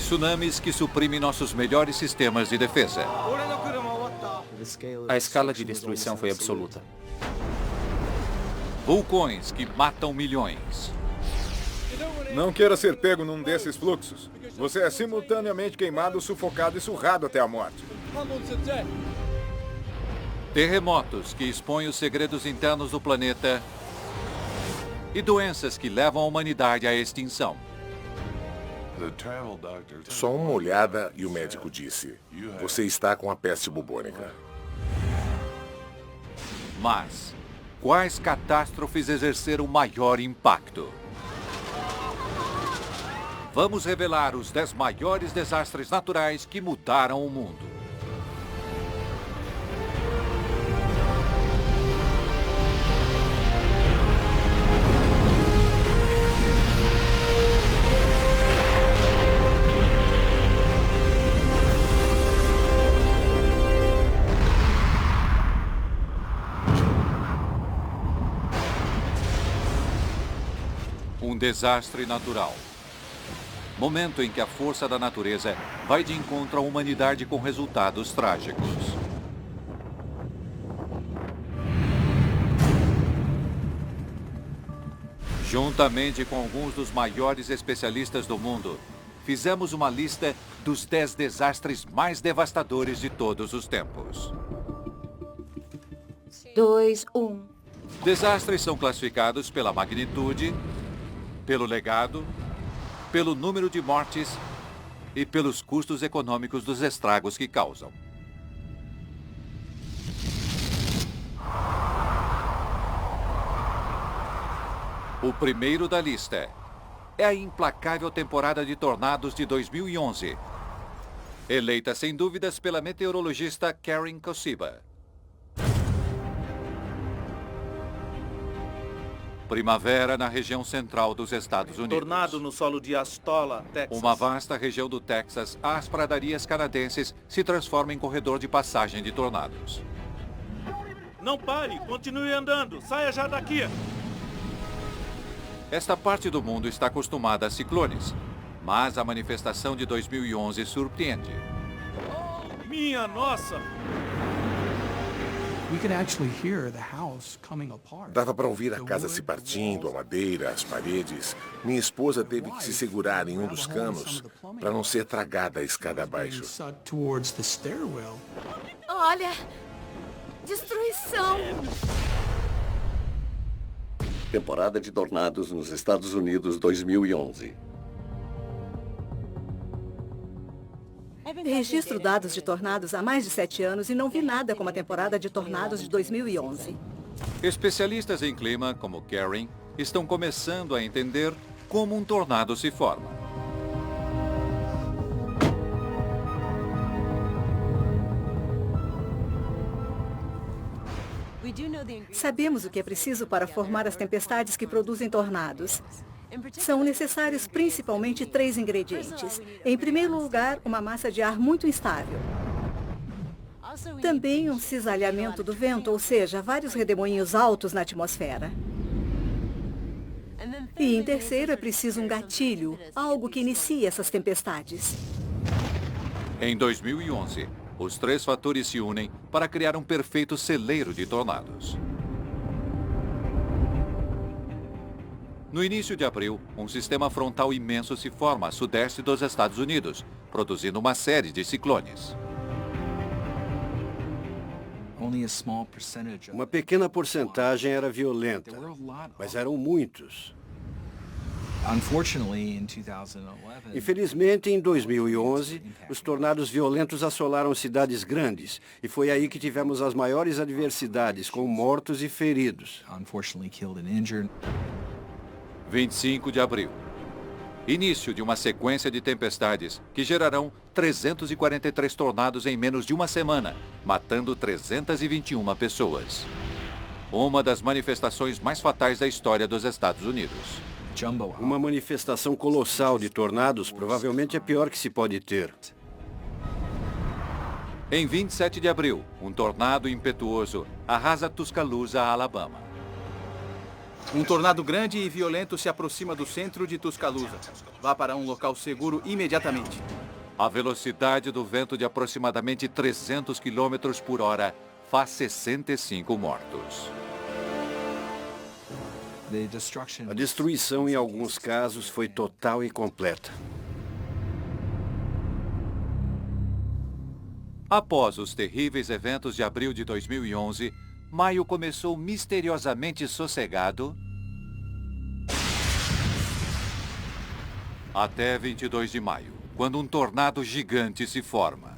tsunamis que suprimem nossos melhores sistemas de defesa. A escala de destruição foi absoluta. Vulcões que matam milhões. Não queira ser pego num desses fluxos. Você é simultaneamente queimado, sufocado e surrado até a morte. Terremotos que expõem os segredos internos do planeta. E doenças que levam a humanidade à extinção. Só uma olhada e o médico disse: você está com a peste bubônica. Mas quais catástrofes exerceram maior impacto? Vamos revelar os 10 maiores desastres naturais que mudaram o mundo. Um desastre natural. Momento em que a força da natureza vai de encontro à humanidade com resultados trágicos. Juntamente com alguns dos maiores especialistas do mundo, fizemos uma lista dos 10 desastres mais devastadores de todos os tempos. 2, 1. Desastres são classificados pela magnitude, pelo legado, pelo número de mortes e pelos custos econômicos dos estragos que causam. O primeiro da lista é a implacável temporada de tornados de 2011, eleita sem dúvidas pela meteorologista Karen Kosiba. Primavera na região central dos Estados Unidos. Tornado no solo de Astola, Texas. Uma vasta região do Texas, as pradarias canadenses se transforma em corredor de passagem de tornados. Não pare, continue andando, saia já daqui. Esta parte do mundo está acostumada a ciclones, mas a manifestação de 2011 surpreende. Minha nossa! Dava para ouvir a casa se partindo, a madeira, as paredes. Minha esposa teve que se segurar em um dos canos para não ser tragada a escada abaixo. Olha! Destruição! Temporada de tornados nos Estados Unidos 2011. Registro dados de tornados há mais de 7 anos e não vi nada como a temporada de tornados de 2011. Especialistas em clima, como Karen, estão começando a entender como um tornado se forma. Sabemos o que é preciso para formar as tempestades que produzem tornados. São necessários principalmente 3 ingredientes. Em primeiro lugar, uma massa de ar muito instável. Também um cisalhamento do vento, ou seja, vários redemoinhos altos na atmosfera. E em terceiro, é preciso um gatilho, algo que inicie essas tempestades. Em 2011, os 3 fatores se unem para criar um perfeito celeiro de tornados. No início de abril, um sistema frontal imenso se forma a sudeste dos Estados Unidos, produzindo uma série de ciclones. Uma pequena porcentagem era violenta, mas eram muitos. Infelizmente, em 2011, os tornados violentos assolaram cidades grandes e foi aí que tivemos as maiores adversidades, com mortos e feridos. 25 de abril. Início de uma sequência de tempestades que gerarão 343 tornados em menos de uma semana, matando 321 pessoas. Uma das manifestações mais fatais da história dos Estados Unidos. Uma manifestação colossal de tornados provavelmente é pior que se pode ter. Em 27 de abril, um tornado impetuoso arrasa Tuscaloosa, Alabama. Um tornado grande e violento se aproxima do centro de Tuscaloosa. Vá para um local seguro imediatamente. A velocidade do vento de aproximadamente 300 km por hora faz 65 mortos. A destruição, em alguns casos, foi total e completa. Após os terríveis eventos de abril de 2011, maio começou misteriosamente sossegado até 22 de maio, quando um tornado gigante se forma.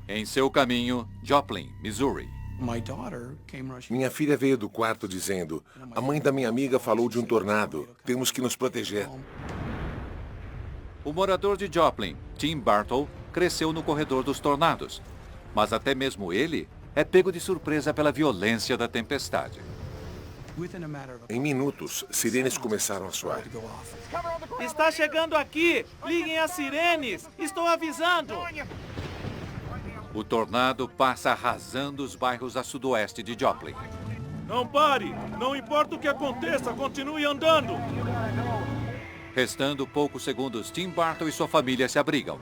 Em seu caminho, Joplin, Missouri. Minha filha veio do quarto dizendo: a mãe da minha amiga falou de um tornado. Temos que nos proteger. O morador de Joplin, Tim Bartle, cresceu no corredor dos tornados. Mas até mesmo ele é pego de surpresa pela violência da tempestade. Em minutos, sirenes começaram a soar. Está chegando aqui! Liguem as sirenes! Estou avisando! O tornado passa arrasando os bairros a sudoeste de Joplin. Não pare! Não importa o que aconteça, continue andando! Restando poucos segundos, Tim Bartle e sua família se abrigam.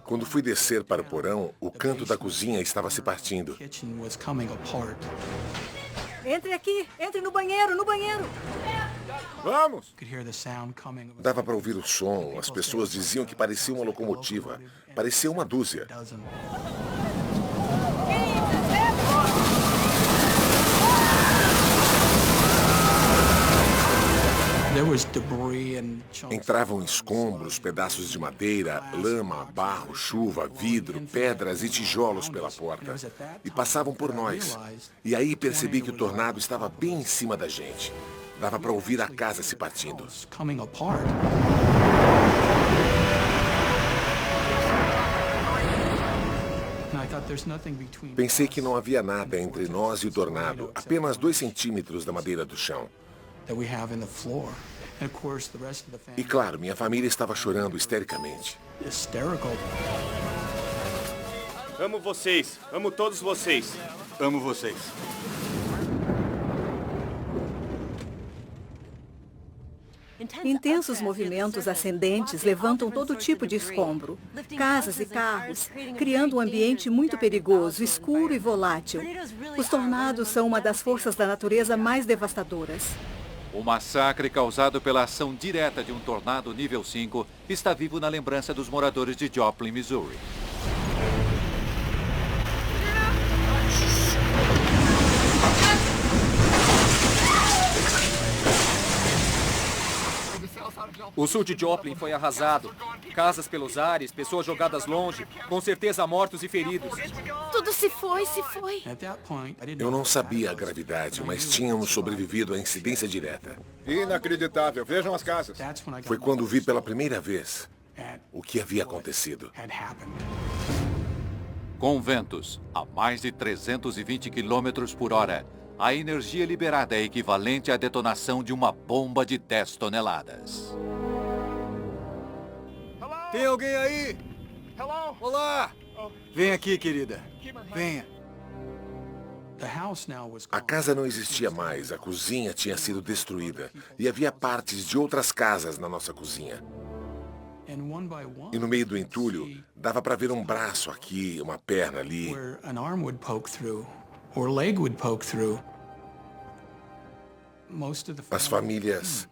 Quando fui descer para o porão, o canto da cozinha estava se partindo. Entre aqui, entre no banheiro, no banheiro. Vamos! Dava para ouvir o som. As pessoas diziam que parecia uma locomotiva. Parecia uma dúzia. Entravam escombros, pedaços de madeira, lama, barro, chuva, vidro, pedras e tijolos pela porta. E passavam por nós. E aí percebi que o tornado estava bem em cima da gente. Dava para ouvir a casa se partindo. Pensei que não havia nada entre nós e o tornado, apenas 2 centímetros da madeira do chão. E claro, minha família estava chorando histericamente. Amo vocês. Amo todos vocês. Amo vocês. Intensos movimentos ascendentes levantam todo tipo de escombro, casas e carros, criando um ambiente muito perigoso, escuro e volátil. Os tornados são uma das forças da natureza mais devastadoras. O massacre causado pela ação direta de um tornado nível 5 está vivo na lembrança dos moradores de Joplin, Missouri. O sul de Joplin foi arrasado. Casas pelos ares, pessoas jogadas longe, com certeza mortos e feridos. Tudo se foi, se foi. Eu não sabia a gravidade, mas tínhamos sobrevivido à incidência direta. Inacreditável. Vejam as casas. Foi quando vi pela primeira vez o que havia acontecido. Com ventos a mais de 320 km por hora, a energia liberada é equivalente à detonação de uma bomba de 10 toneladas. Tem alguém aí? Olá! Vem aqui, querida. Venha. A casa não existia mais, a cozinha tinha sido destruída. E havia partes de outras casas na nossa cozinha. E no meio do entulho, dava para ver um braço aqui, uma perna ali. As famílias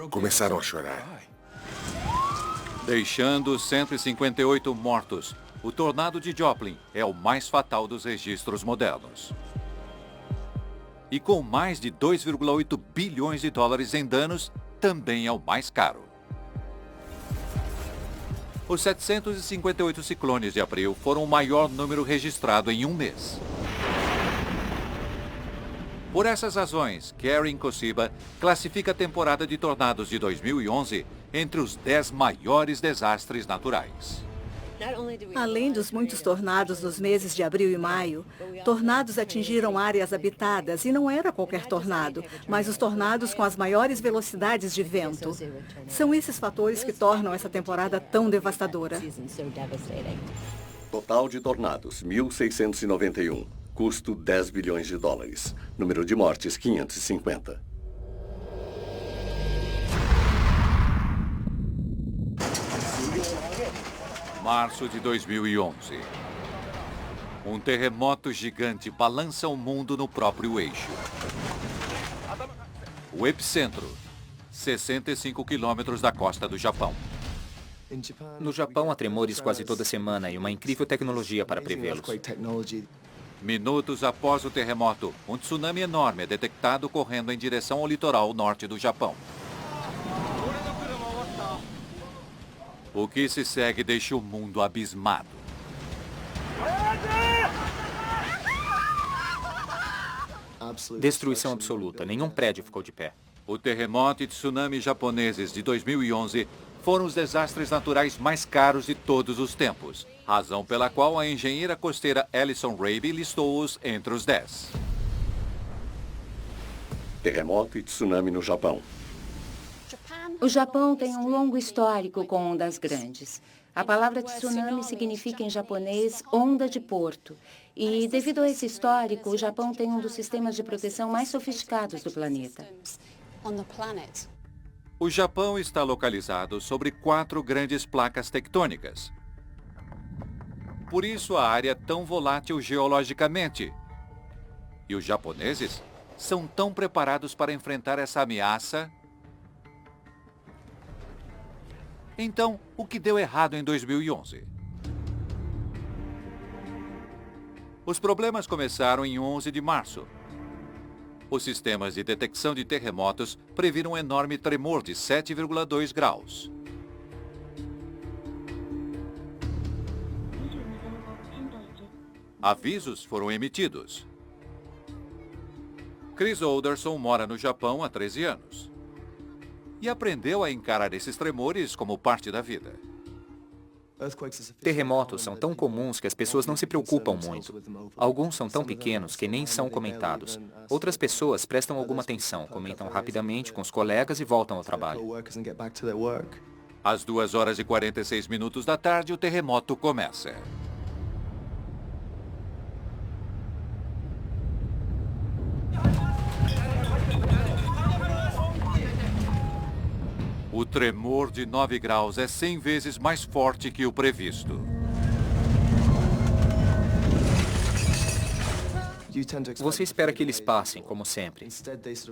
começaram a chorar. Deixando 158 mortos, o tornado de Joplin é o mais fatal dos registros modernos. E com mais de 2,8 bilhões de dólares em danos, também é o mais caro. Os 758 ciclones de abril foram o maior número registrado em um mês. Por essas razões, Karen Kosiba classifica a temporada de tornados de 2011 entre os 10 maiores desastres naturais. Além dos muitos tornados nos meses de abril e maio, tornados atingiram áreas habitadas e não era qualquer tornado, mas os tornados com as maiores velocidades de vento. São esses fatores que tornam essa temporada tão devastadora. Total de tornados, 1.691. Custo, 10 bilhões de dólares. Número de mortes, 550. Março de 2011. Um terremoto gigante balança o mundo no próprio eixo. O epicentro, 65 quilômetros da costa do Japão. No Japão há tremores quase toda semana e uma incrível tecnologia para prevê-los. Minutos após o terremoto, um tsunami enorme é detectado correndo em direção ao litoral norte do Japão. O que se segue deixa o mundo abismado. Destruição absoluta. Nenhum prédio ficou de pé. O terremoto e tsunami japoneses de 2011 foram os desastres naturais mais caros de todos os tempos, razão pela qual a engenheira costeira Alison Raby listou-os entre os 10. Terremoto e tsunami no Japão. O Japão tem um longo histórico com ondas grandes. A palavra tsunami significa em japonês onda de porto. E devido a esse histórico, o Japão tem um dos sistemas de proteção mais sofisticados do planeta. O Japão está localizado sobre 4 grandes placas tectônicas. Por isso a área é tão volátil geologicamente. E os japoneses são tão preparados para enfrentar essa ameaça. Então, o que deu errado em 2011? Os problemas começaram em 11 de março. Os sistemas de detecção de terremotos previram um enorme tremor de 7,2 graus. Avisos foram emitidos. Chris Alderson mora no Japão há 13 anos. E aprendeu a encarar esses tremores como parte da vida. Terremotos são tão comuns que as pessoas não se preocupam muito. Alguns são tão pequenos que nem são comentados. Outras pessoas prestam alguma atenção, comentam rapidamente com os colegas e voltam ao trabalho. Às 2h46 da tarde, o terremoto começa. O tremor de 9 graus é 100 vezes mais forte que o previsto. Você espera que eles passem, como sempre,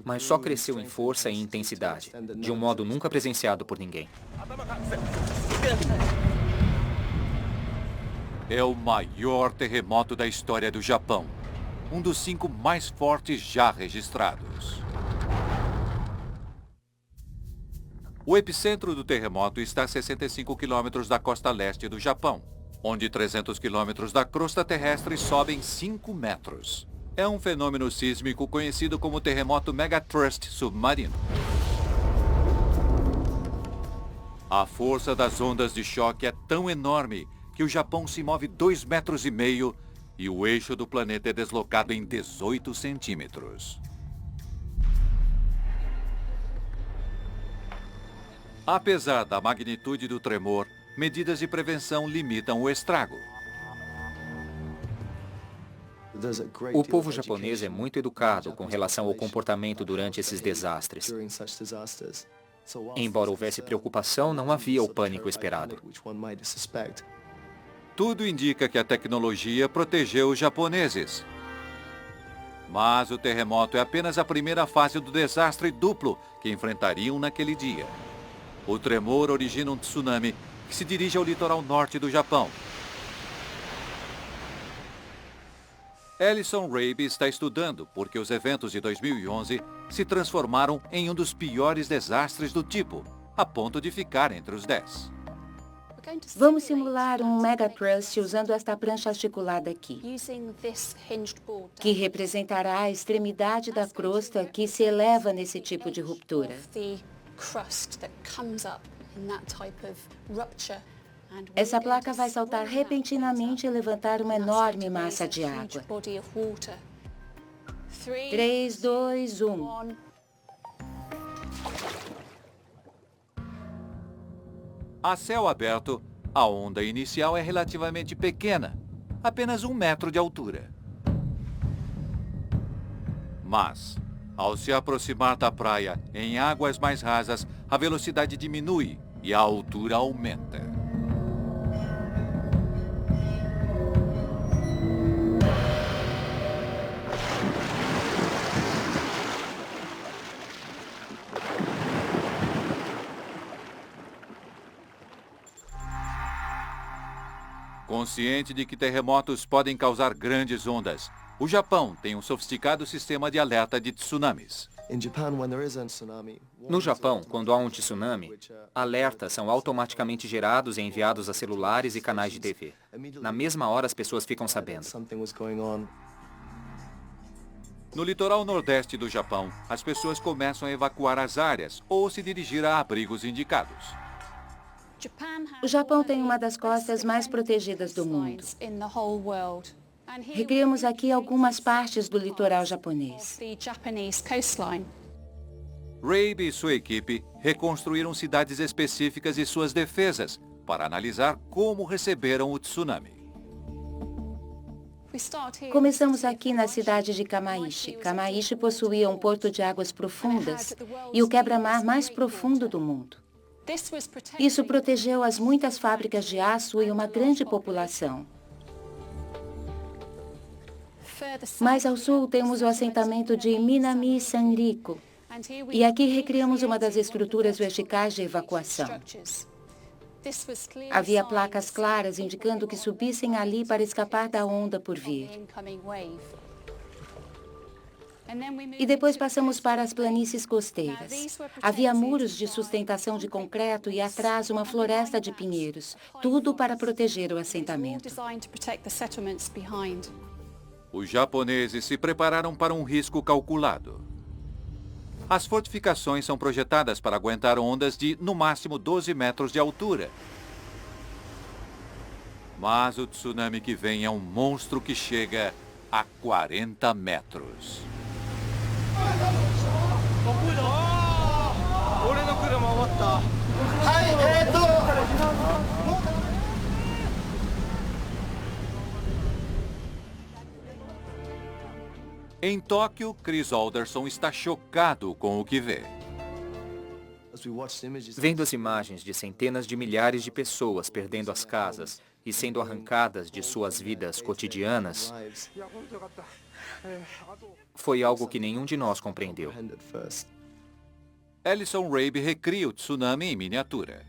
mas só cresceu em força e intensidade, de um modo nunca presenciado por ninguém. É o maior terremoto da história do Japão, um dos 5 mais fortes já registrados. O epicentro do terremoto está a 65 quilômetros da costa leste do Japão, onde 300 quilômetros da crosta terrestre sobem 5 metros. É um fenômeno sísmico conhecido como terremoto megatrust submarino. A força das ondas de choque é tão enorme que o Japão se move 2,5 metros e o eixo do planeta é deslocado em 18 centímetros. Apesar da magnitude do tremor, medidas de prevenção limitam o estrago. O povo japonês é muito educado com relação ao comportamento durante esses desastres. Embora houvesse preocupação, não havia o pânico esperado. Tudo indica que a tecnologia protegeu os japoneses. Mas o terremoto é apenas a primeira fase do desastre duplo que enfrentariam naquele dia. O tremor origina um tsunami que se dirige ao litoral norte do Japão. Alison Raby está estudando porque os eventos de 2011 se transformaram em um dos piores desastres do tipo, a ponto de ficar entre os 10. Vamos simular um megatrust usando esta prancha articulada aqui, que representará a extremidade da crosta que se eleva nesse tipo de ruptura. Essa placa vai saltar repentinamente e levantar uma enorme massa de água. 3, 2, 1. A céu aberto, A onda inicial é relativamente pequena, apenas 1 metro de altura. Mas, ao se aproximar da praia em águas mais rasas, a velocidade diminui e a altura aumenta. Consciente de que terremotos podem causar grandes ondas, o Japão tem um sofisticado sistema de alerta de tsunamis. No Japão, quando há um tsunami, alertas são automaticamente gerados e enviados a celulares e canais de TV. Na mesma hora, as pessoas ficam sabendo. No litoral nordeste do Japão, as pessoas começam a evacuar as áreas ou se dirigir a abrigos indicados. O Japão tem uma das costas mais protegidas do mundo. Recriamos aqui algumas partes do litoral japonês. Rabe e sua equipe reconstruíram cidades específicas e suas defesas para analisar como receberam o tsunami. Começamos aqui na cidade de Kamaishi. Kamaishi possuía um porto de águas profundas e o quebra-mar mais profundo do mundo. Isso protegeu as muitas fábricas de aço e uma grande população. Mais ao sul temos o assentamento de Minami Sanriku. E aqui recriamos uma das estruturas verticais de evacuação. Havia placas claras indicando que subissem ali para escapar da onda por vir. E depois passamos para as planícies costeiras. Havia muros de sustentação de concreto e atrás uma floresta de pinheiros, tudo para proteger o assentamento. Os japoneses se prepararam para um risco calculado. As fortificações são projetadas para aguentar ondas de, no máximo, 12 metros de altura. Mas o tsunami que vem é um monstro que chega a 40 metros. Em Tóquio, Chris Alderson está chocado com o que vê. Vendo as imagens de centenas de milhares de pessoas perdendo as casas e sendo arrancadas de suas vidas cotidianas, foi algo que nenhum de nós compreendeu. Ellison Rabe recria o tsunami em miniatura.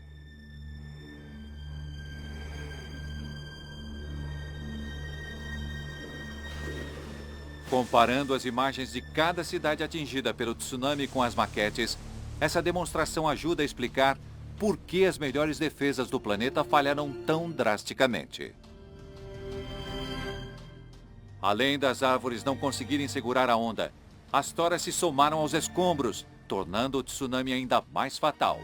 Comparando as imagens de cada cidade atingida pelo tsunami com as maquetes, essa demonstração ajuda a explicar por que as melhores defesas do planeta falharam tão drasticamente. Além das árvores não conseguirem segurar a onda, as toras se somaram aos escombros, tornando o tsunami ainda mais fatal.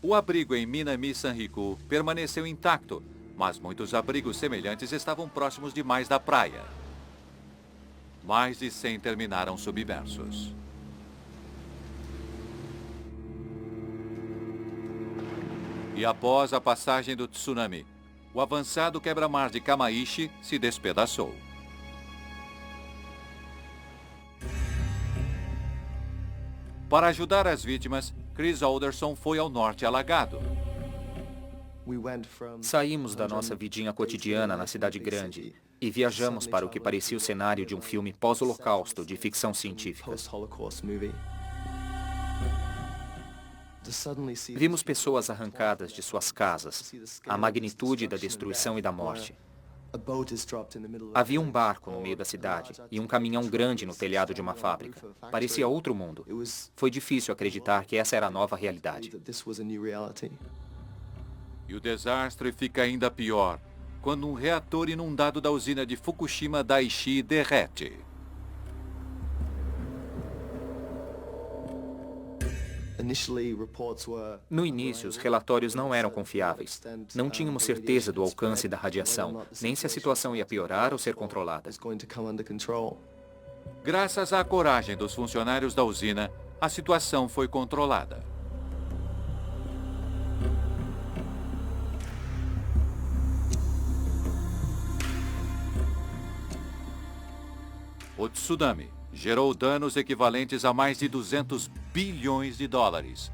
O abrigo em Minami Sanriku permaneceu intacto, mas muitos abrigos semelhantes estavam próximos demais da praia. Mais de 100 terminaram submersos. E após a passagem do tsunami, o avançado quebra-mar de Kamaishi se despedaçou. Para ajudar as vítimas, Chris Alderson foi ao norte alagado. Saímos da nossa vidinha cotidiana na cidade grande e viajamos para o que parecia o cenário de um filme pós-holocausto de ficção científica. Vimos pessoas arrancadas de suas casas, a magnitude da destruição e da morte. Havia um barco no meio da cidade e um caminhão grande no telhado de uma fábrica. Parecia outro mundo. Foi difícil acreditar que essa era a nova realidade. E o desastre fica ainda pior, quando um reator inundado da usina de Fukushima Daiichi derrete. No início, os relatórios não eram confiáveis. Não tínhamos certeza do alcance da radiação, nem se a situação ia piorar ou ser controlada. Graças à coragem dos funcionários da usina, a situação foi controlada. O tsunami gerou danos equivalentes a mais de 200 bilhões de dólares,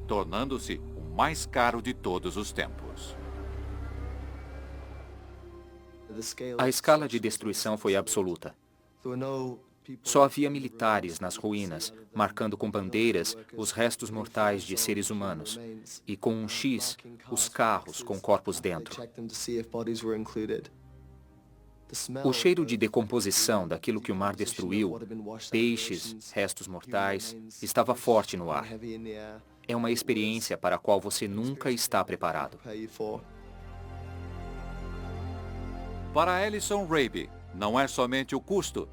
tornando-se o mais caro de todos os tempos. A escala de destruição foi absoluta. Só havia militares nas ruínas, marcando com bandeiras os restos mortais de seres humanos, e com um X, os carros com corpos dentro. O cheiro de decomposição daquilo que o mar destruiu, peixes, restos mortais, estava forte no ar. É uma experiência para a qual você nunca está preparado. Para Alison Raby, não é somente o custo,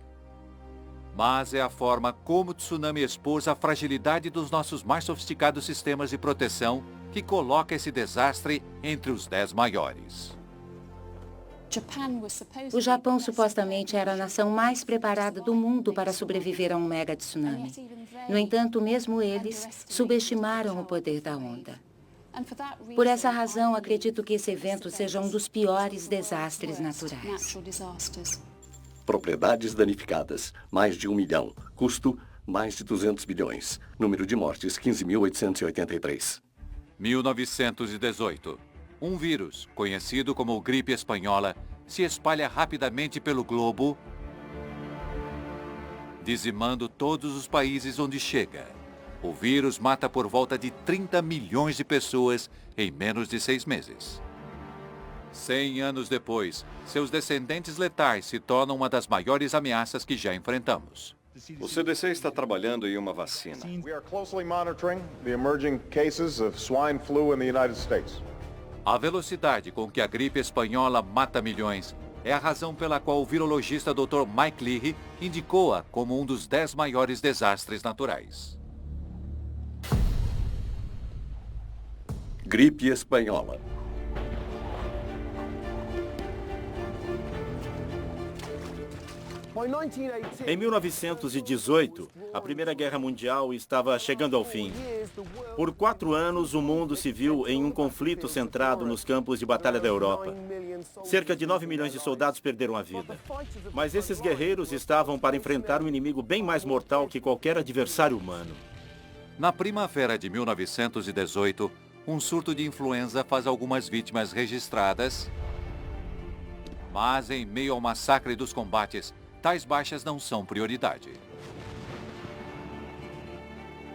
mas é a forma como o tsunami expôs a fragilidade dos nossos mais sofisticados sistemas de proteção que coloca esse desastre entre os 10 maiores. O Japão supostamente era a nação mais preparada do mundo para sobreviver a um mega tsunami. No entanto, mesmo eles subestimaram o poder da onda. Por essa razão, acredito que esse evento seja um dos piores desastres naturais. Propriedades danificadas, mais de 1 milhão. Custo, mais de 200 bilhões. Número de mortes, 15.883. 1918. Um vírus, conhecido como gripe espanhola, se espalha rapidamente pelo globo, dizimando todos os países onde chega. O vírus mata por volta de 30 milhões de pessoas em menos de 6 meses. 100 anos depois, seus descendentes letais se tornam uma das maiores ameaças que já enfrentamos. O CDC está trabalhando em uma vacina. We are closely monitoring the emerging cases of swine flu in the United States. A velocidade com que a gripe espanhola mata milhões é a razão pela qual o virologista Dr. Mike Leahy indicou-a como um dos 10 maiores desastres naturais. Gripe espanhola. Em 1918, a Primeira Guerra Mundial estava chegando ao fim. Por 4 anos, o mundo se viu em um conflito centrado nos campos de batalha da Europa. Cerca de 9 milhões de soldados perderam a vida. Mas esses guerreiros estavam para enfrentar um inimigo bem mais mortal que qualquer adversário humano. Na primavera de 1918, um surto de influenza faz algumas vítimas registradas, mas em meio ao massacre dos combates, tais baixas não são prioridade.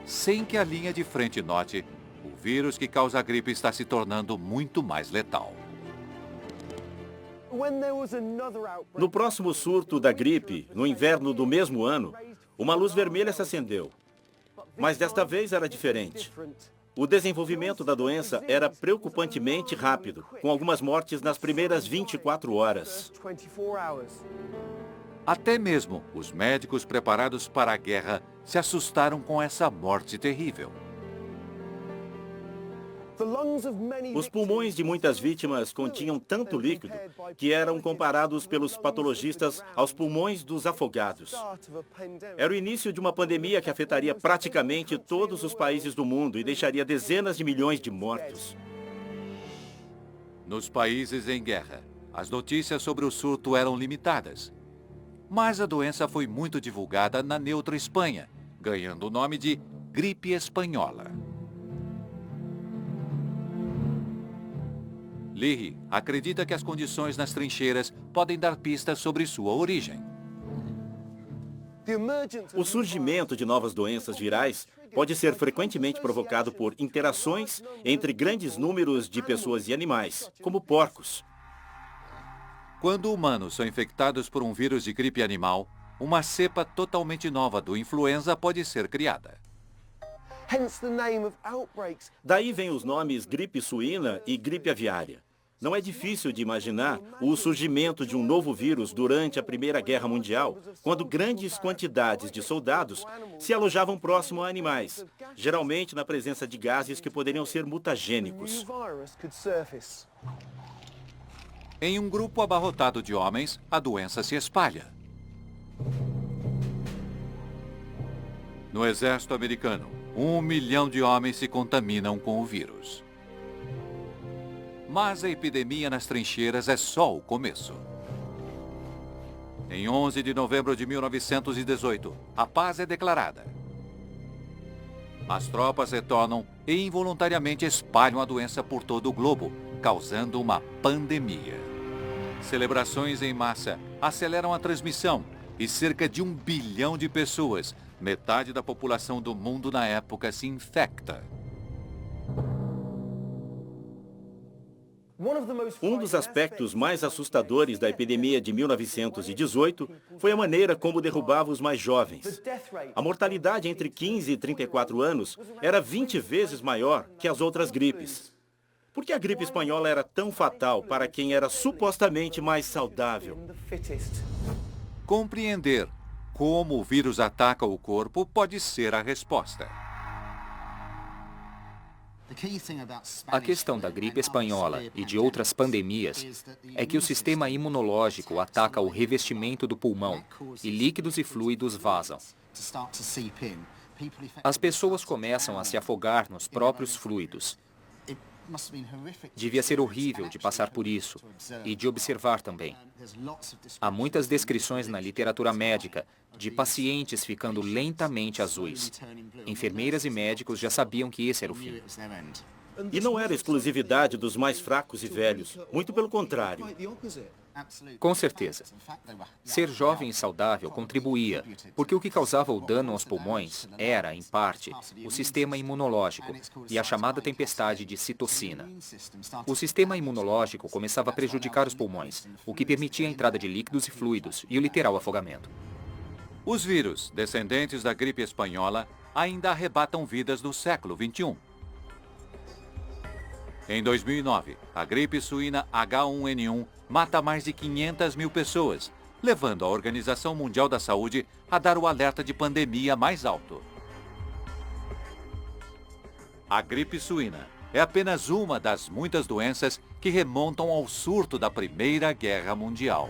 Sem que a linha de frente note, o vírus que causa a gripe está se tornando muito mais letal. No próximo surto da gripe, no inverno do mesmo ano, uma luz vermelha se acendeu. Mas desta vez era diferente. O desenvolvimento da doença era preocupantemente rápido, com algumas mortes nas primeiras 24 horas. Até mesmo os médicos preparados para a guerra se assustaram com essa morte terrível. Os pulmões de muitas vítimas continham tanto líquido que eram comparados pelos patologistas aos pulmões dos afogados. Era o início de uma pandemia que afetaria praticamente todos os países do mundo e deixaria dezenas de milhões de mortos. Nos países em guerra, as notícias sobre o surto eram limitadas. Mas a doença foi muito divulgada na neutra Espanha, ganhando o nome de gripe espanhola. Leahy acredita que as condições nas trincheiras podem dar pistas sobre sua origem. O surgimento de novas doenças virais pode ser frequentemente provocado por interações entre grandes números de pessoas e animais, como porcos. Quando humanos são infectados por um vírus de gripe animal, uma cepa totalmente nova do influenza pode ser criada. Daí vem os nomes gripe suína e gripe aviária. Não é difícil de imaginar o surgimento de um novo vírus durante a Primeira Guerra Mundial, quando grandes quantidades de soldados se alojavam próximo a animais, geralmente na presença de gases que poderiam ser mutagênicos. Em um grupo abarrotado de homens, a doença se espalha. No exército americano, 1 milhão de homens se contaminam com o vírus. Mas a epidemia nas trincheiras é só o começo. Em 11 de novembro de 1918, a paz é declarada. As tropas retornam e involuntariamente espalham a doença por todo o globo, causando uma pandemia. Celebrações em massa aceleram a transmissão e cerca de 1 bilhão de pessoas, metade da população do mundo na época, se infecta. Um dos aspectos mais assustadores da epidemia de 1918 foi a maneira como derrubava os mais jovens. A mortalidade entre 15 e 34 anos era 20 vezes maior que as outras gripes. Por que a gripe espanhola era tão fatal para quem era supostamente mais saudável? Compreender como o vírus ataca o corpo pode ser a resposta. A questão da gripe espanhola e de outras pandemias é que o sistema imunológico ataca o revestimento do pulmão e líquidos e fluidos vazam. As pessoas começam a se afogar nos próprios fluidos. Devia ser horrível de passar por isso e de observar também. Há muitas descrições na literatura médica de pacientes ficando lentamente azuis. Enfermeiras e médicos já sabiam que esse era o fim. E não era exclusividade dos mais fracos e velhos, muito pelo contrário. Com certeza. Ser jovem e saudável contribuía, porque o que causava o dano aos pulmões era, em parte, o sistema imunológico e a chamada tempestade de citocina. O sistema imunológico começava a prejudicar os pulmões, o que permitia a entrada de líquidos e fluidos e o literal afogamento. Os vírus, descendentes da gripe espanhola, ainda arrebatam vidas no século XXI. Em 2009, a gripe suína H1N1 mata mais de 500 mil pessoas, levando a Organização Mundial da Saúde a dar o alerta de pandemia mais alto. A gripe suína é apenas uma das muitas doenças que remontam ao surto da Primeira Guerra Mundial.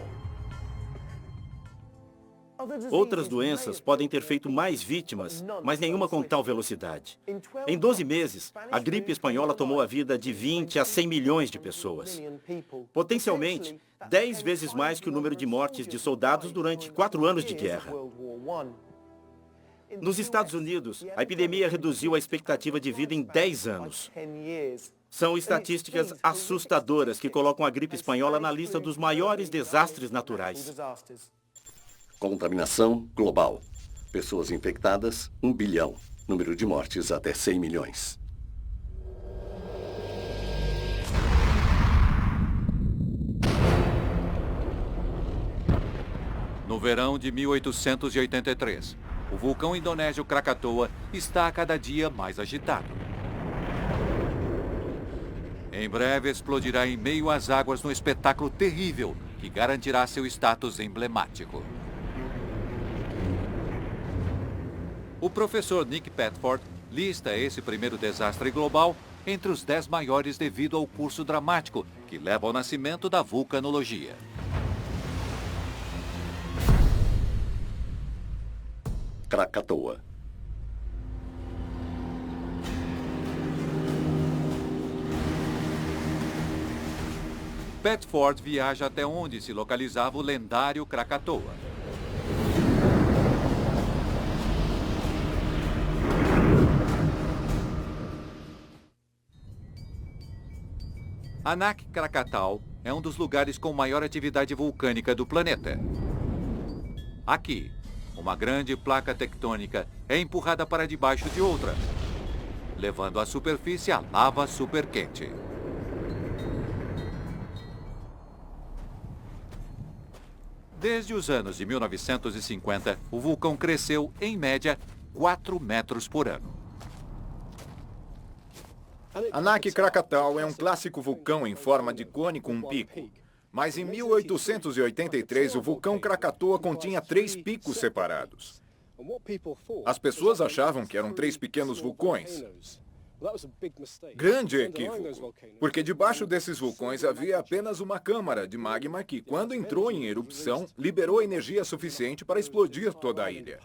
Outras doenças podem ter feito mais vítimas, mas nenhuma com tal velocidade. Em 12 meses, a gripe espanhola tomou a vida de 20 a 100 milhões de pessoas. Potencialmente, 10 vezes mais que o número de mortes de soldados durante 4 anos de guerra. Nos Estados Unidos, a epidemia reduziu a expectativa de vida em 10 anos. São estatísticas assustadoras que colocam a gripe espanhola na lista dos maiores desastres naturais. Contaminação global. Pessoas infectadas, 1 bilhão. Número de mortes, até 100 milhões. No verão de 1883, o vulcão indonésio Krakatoa está a cada dia mais agitado. Em breve explodirá em meio às águas num espetáculo terrível que garantirá seu status emblemático. O professor Nick Petford lista esse primeiro desastre global entre os 10 maiores devido ao curso dramático que leva ao nascimento da vulcanologia. Krakatoa. Petford viaja até onde se localizava o lendário Krakatoa. Anak Krakatau é um dos lugares com maior atividade vulcânica do planeta. Aqui, uma grande placa tectônica é empurrada para debaixo de outra, levando à superfície a lava superquente. Desde os anos de 1950, o vulcão cresceu, em média, 4 metros por ano. Anak Krakatau é um clássico vulcão em forma de cone com um pico. Mas em 1883, o vulcão Krakatoa continha 3 picos separados. As pessoas achavam que eram 3 pequenos vulcões. Grande equívoco, porque debaixo desses vulcões havia apenas uma câmara de magma que, quando entrou em erupção, liberou energia suficiente para explodir toda a ilha.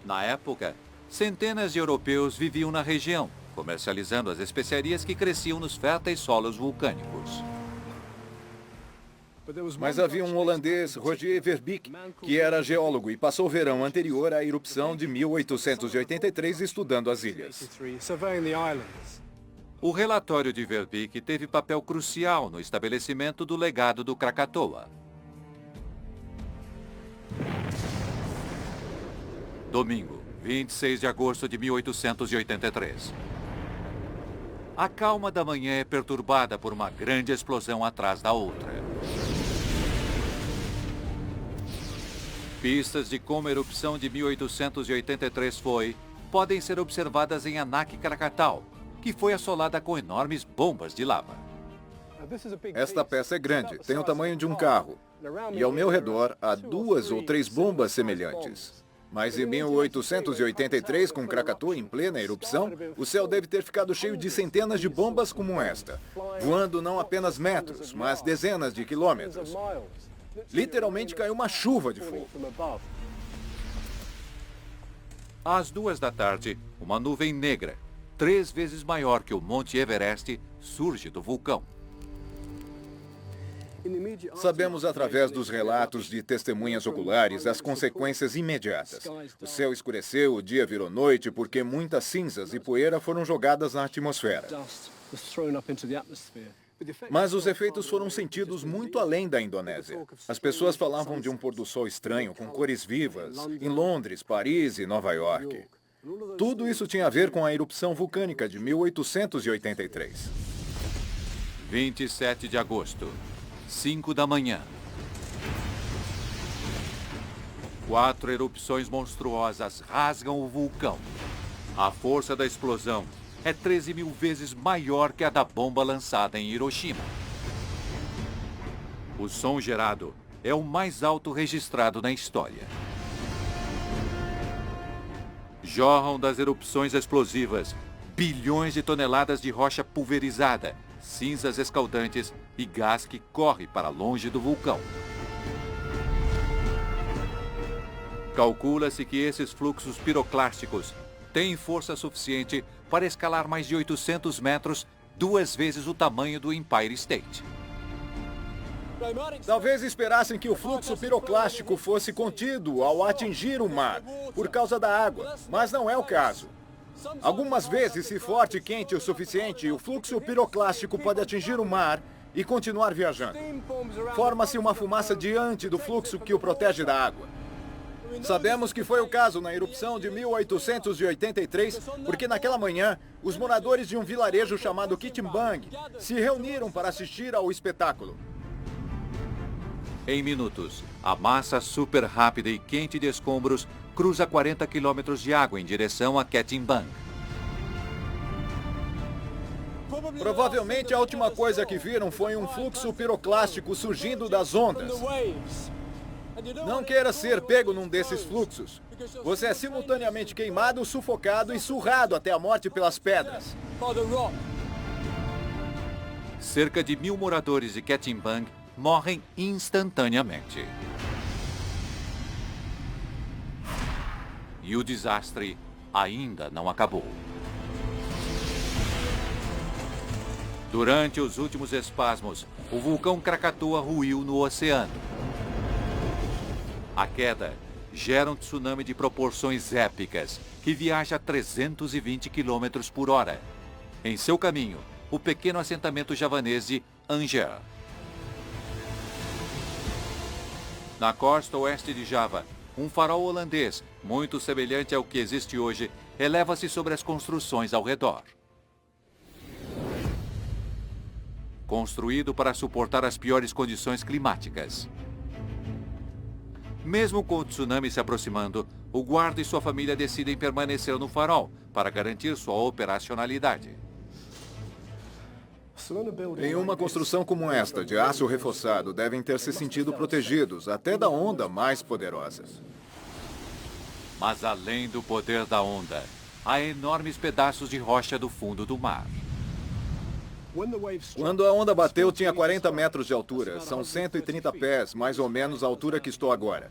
Na época, centenas de europeus viviam na região, comercializando as especiarias que cresciam nos férteis solos vulcânicos. Mas havia um holandês, Roger Verbeek, que era geólogo e passou o verão anterior à erupção de 1883 estudando as ilhas. O relatório de Verbeek teve papel crucial no estabelecimento do legado do Krakatoa. Domingo, 26 de agosto de 1883. A calma da manhã é perturbada por uma grande explosão atrás da outra. Pistas de como a erupção de 1883 foi, podem ser observadas em Anak Krakatau, que foi assolada com enormes bombas de lava. Esta peça é grande, tem o tamanho de um carro. E ao meu redor há 2 ou 3 bombas semelhantes. Mas em 1883, com Krakatoa em plena erupção, o céu deve ter ficado cheio de centenas de bombas como esta, voando não apenas metros, mas dezenas de quilômetros. Literalmente caiu uma chuva de fogo. Às 2 da tarde, uma nuvem negra, 3 vezes maior que o Monte Everest, surge do vulcão. Sabemos através dos relatos de testemunhas oculares as consequências imediatas. O céu escureceu, o dia virou noite porque muitas cinzas e poeira foram jogadas na atmosfera. Mas os efeitos foram sentidos muito além da Indonésia. As pessoas falavam de um pôr do sol estranho, com cores vivas, em Londres, Paris e Nova York. Tudo isso tinha a ver com a erupção vulcânica de 1883. 27 de agosto, 5 da manhã. 4 erupções monstruosas rasgam o vulcão. A força da explosão é 13.000 vezes maior que a da bomba lançada em Hiroshima. O som gerado é o mais alto registrado na história. Jorram das erupções explosivas bilhões de toneladas de rocha pulverizada, cinzas escaldantes e gás que corre para longe do vulcão. Calcula-se que esses fluxos piroclásticos têm força suficiente para escalar mais de 800 metros, 2 vezes o tamanho do Empire State. Talvez esperassem que o fluxo piroclástico fosse contido ao atingir o mar, por causa da água, mas não é o caso. Algumas vezes, se forte e quente o suficiente, o fluxo piroclástico pode atingir o mar e continuar viajando. Forma-se uma fumaça diante do fluxo que o protege da água. Sabemos que foi o caso na erupção de 1883, porque naquela manhã, os moradores de um vilarejo chamado Kitimbang se reuniram para assistir ao espetáculo. Em minutos, a massa super rápida e quente de escombros cruza 40 quilômetros de água em direção a Ketimbang. Provavelmente a última coisa que viram foi um fluxo piroclástico surgindo das ondas. Não queira ser pego num desses fluxos. Você é simultaneamente queimado, sufocado e surrado até a morte pelas pedras. Cerca de 1.000 moradores de Ketimbang morrem instantaneamente. E o desastre ainda não acabou. Durante os últimos espasmos, o vulcão Krakatoa ruiu no oceano. A queda gera um tsunami de proporções épicas, que viaja a 320 km por hora. Em seu caminho, o pequeno assentamento javanês de Anjer. Na costa oeste de Java, um farol holandês, muito semelhante ao que existe hoje, eleva-se sobre as construções ao redor. Construído para suportar as piores condições climáticas. Mesmo com o tsunami se aproximando, o guarda e sua família decidem permanecer no farol para garantir sua operacionalidade. Em uma construção como esta, de aço reforçado, devem ter se sentido protegidos, até da onda mais poderosa. Mas além do poder da onda, há enormes pedaços de rocha do fundo do mar. Quando a onda bateu, tinha 40 metros de altura. São 130 pés, mais ou menos a altura que estou agora.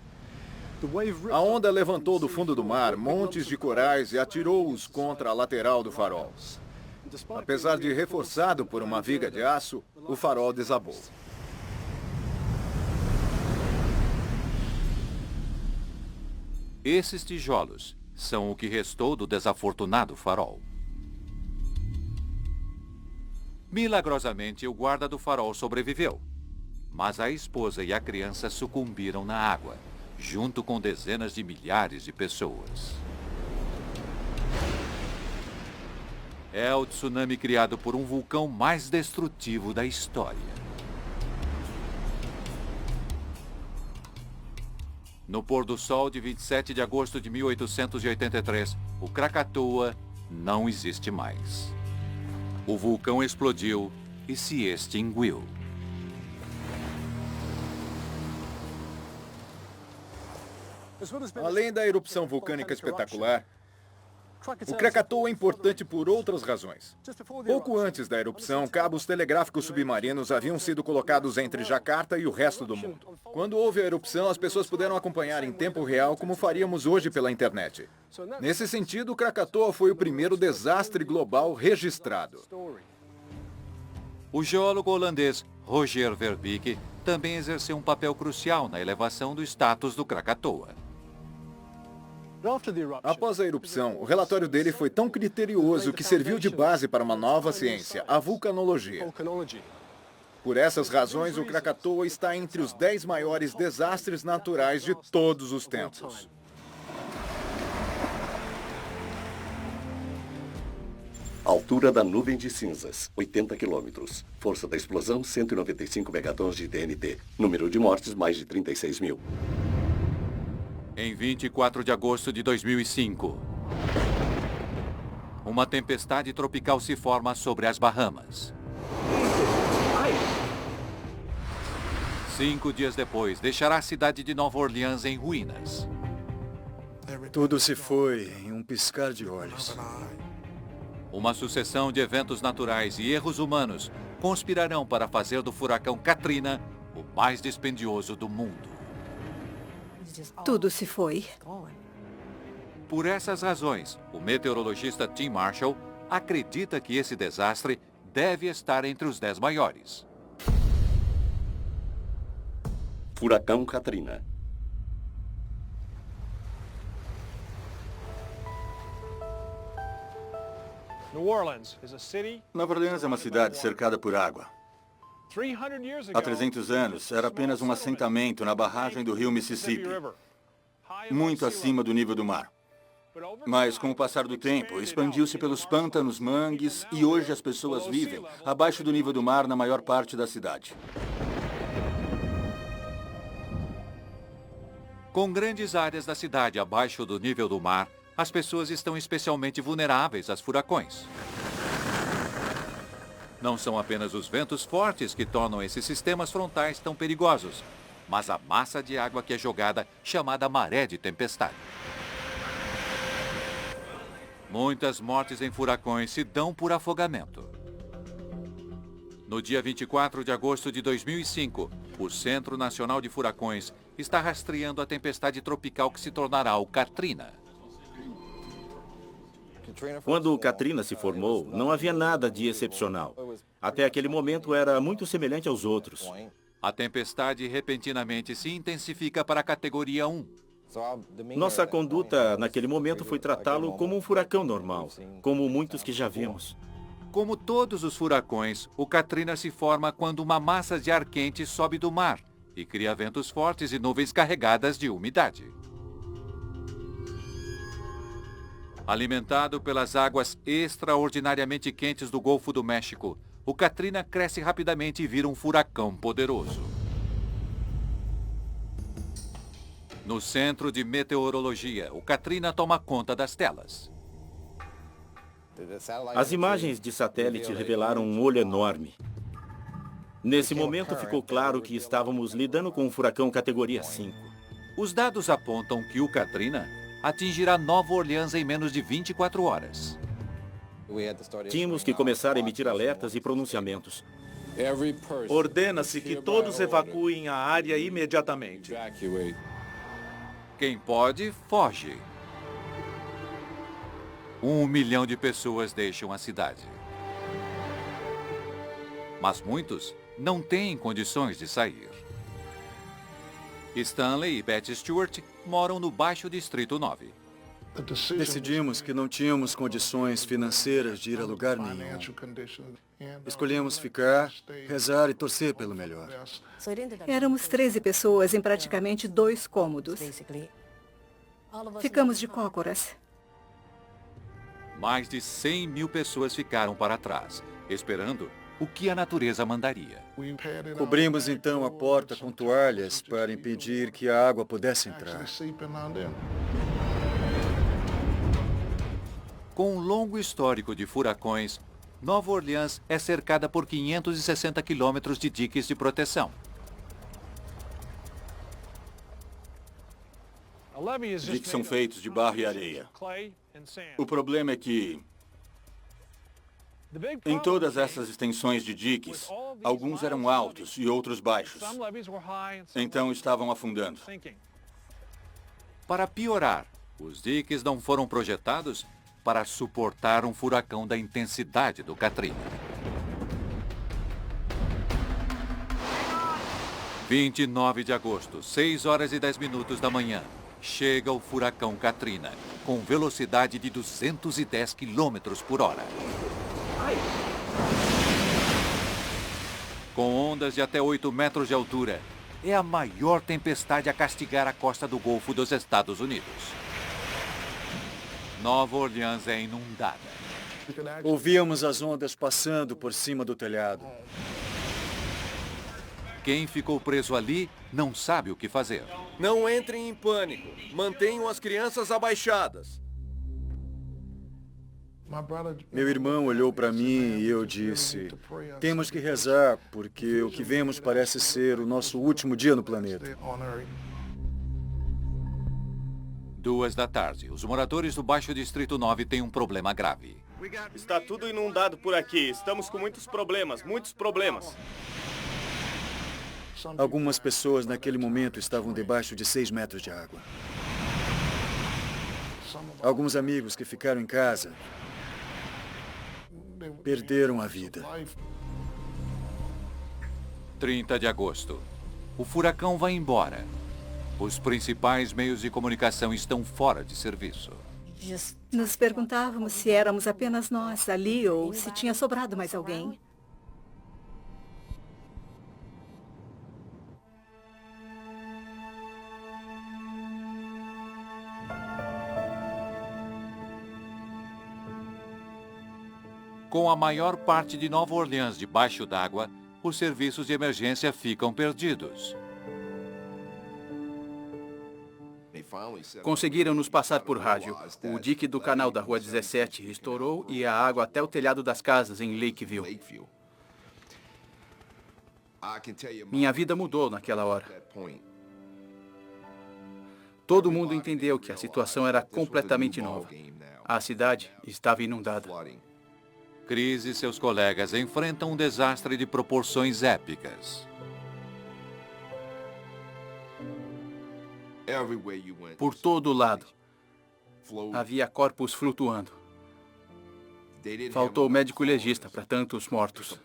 A onda levantou do fundo do mar montes de corais e atirou-os contra a lateral do farol. Apesar de reforçado por uma viga de aço, o farol desabou. Esses tijolos são o que restou do desafortunado farol. Milagrosamente, o guarda do farol sobreviveu. Mas a esposa e a criança sucumbiram na água, junto com dezenas de milhares de pessoas. É o tsunami criado por um vulcão mais destrutivo da história. No pôr do sol de 27 de agosto de 1883, o Krakatoa não existe mais. O vulcão explodiu e se extinguiu. Além da erupção vulcânica espetacular, o Krakatoa é importante por outras razões. Pouco antes da erupção, cabos telegráficos submarinos haviam sido colocados entre Jakarta e o resto do mundo. Quando houve a erupção, as pessoas puderam acompanhar em tempo real como faríamos hoje pela internet. Nesse sentido, o Krakatoa foi o primeiro desastre global registrado. O geólogo holandês Roger Verbeek também exerceu um papel crucial na elevação do status do Krakatoa. Após a erupção, o relatório dele foi tão criterioso que serviu de base para uma nova ciência, a vulcanologia. Por essas razões, o Krakatoa está entre os 10 maiores desastres naturais de todos os tempos. Altura da nuvem de cinzas, 80 quilômetros. Força da explosão, 195 megatons de TNT. Número de mortes, mais de 36 mil. Em 24 de agosto de 2005, uma tempestade tropical se forma sobre as Bahamas. 5 dias depois, deixará a cidade de Nova Orleans em ruínas. Tudo se foi em um piscar de olhos. Uma sucessão de eventos naturais e erros humanos conspirarão para fazer do furacão Katrina o mais dispendioso do mundo. Tudo se foi. Por essas razões, o meteorologista Tim Marshall acredita que esse desastre deve estar entre os 10 maiores. Furacão Katrina. Nova Orleans é uma cidade cercada por água. Há 300 anos, era apenas um assentamento na barragem do rio Mississippi, muito acima do nível do mar. Mas, com o passar do tempo, expandiu-se pelos pântanos, mangues, e hoje as pessoas vivem abaixo do nível do mar na maior parte da cidade. Com grandes áreas da cidade abaixo do nível do mar, as pessoas estão especialmente vulneráveis aos furacões. Não são apenas os ventos fortes que tornam esses sistemas frontais tão perigosos, mas a massa de água que é jogada, chamada maré de tempestade. Muitas mortes em furacões se dão por afogamento. No dia 24 de agosto de 2005, o Centro Nacional de Furacões está rastreando a tempestade tropical que se tornará o Katrina. Quando o Katrina se formou, não havia nada de excepcional. Até aquele momento era muito semelhante aos outros. A tempestade repentinamente se intensifica para a categoria 1. Nossa conduta naquele momento foi tratá-lo como um furacão normal, como muitos que já vimos. Como todos os furacões, o Katrina se forma quando uma massa de ar quente sobe do mar e cria ventos fortes e nuvens carregadas de umidade. Alimentado pelas águas extraordinariamente quentes do Golfo do México, o Katrina cresce rapidamente e vira um furacão poderoso. No Centro de Meteorologia, o Katrina toma conta das telas. As imagens de satélite revelaram um olho enorme. Nesse momento ficou claro que estávamos lidando com um furacão categoria 5. Os dados apontam que o Katrina atingirá Nova Orleans em menos de 24 horas. Tínhamos que começar a emitir alertas e pronunciamentos. Ordena-se que todos evacuem a área imediatamente. Quem pode, foge. 1 milhão de pessoas deixam a cidade. Mas muitos não têm condições de sair. Stanley e Betty Stewart moram no Baixo Distrito 9. Decidimos que não tínhamos condições financeiras de ir a lugar nenhum. Escolhemos ficar, rezar e torcer pelo melhor. Éramos 13 pessoas em praticamente 2 cômodos. Ficamos de cócoras. Mais de 100 mil pessoas ficaram para trás, esperando o que a natureza mandaria. Cobrimos então a porta com toalhas para impedir que a água pudesse entrar. Com um longo histórico de furacões, Nova Orleans é cercada por 560 quilômetros de diques de proteção. Diques são feitos de barro e areia. O problema é que, em todas essas extensões de diques, alguns eram altos e outros baixos. Então estavam afundando. Para piorar, os diques não foram projetados para suportar um furacão da intensidade do Katrina. 29 de agosto, 6 horas e 10 minutos da manhã, chega o furacão Katrina, com velocidade de 210 quilômetros por hora. Com ondas de até 8 metros de altura, é a maior tempestade a castigar a costa do Golfo dos Estados Unidos. Nova Orleans é inundada. Ouvíamos as ondas passando por cima do telhado. Quem ficou preso ali não sabe o que fazer. Não entrem em pânico. Mantenham as crianças abaixadas. Meu irmão olhou para mim e eu disse, temos que rezar, porque o que vemos parece ser o nosso último dia no planeta. 2 da tarde, os moradores do Baixo Distrito 9 têm um problema grave. Está tudo inundado por aqui. Estamos com muitos problemas, muitos problemas. Algumas pessoas naquele momento estavam debaixo de 6 metros de água. Alguns amigos que ficaram em casa perderam a vida. 30 de agosto. O furacão vai embora. Os principais meios de comunicação estão fora de serviço. Nos perguntávamos se éramos apenas nós ali ou se tinha sobrado mais alguém. Com a maior parte de Nova Orleans debaixo d'água, os serviços de emergência ficam perdidos. Conseguiram nos passar por rádio. O dique do canal da Rua 17 estourou e a água até o telhado das casas em Lakeville. Minha vida mudou naquela hora. Todo mundo entendeu que a situação era completamente nova. A cidade estava inundada. Chris e seus colegas enfrentam um desastre de proporções épicas. Por todo lado, havia corpos flutuando. Faltou médico legista para tantos mortos.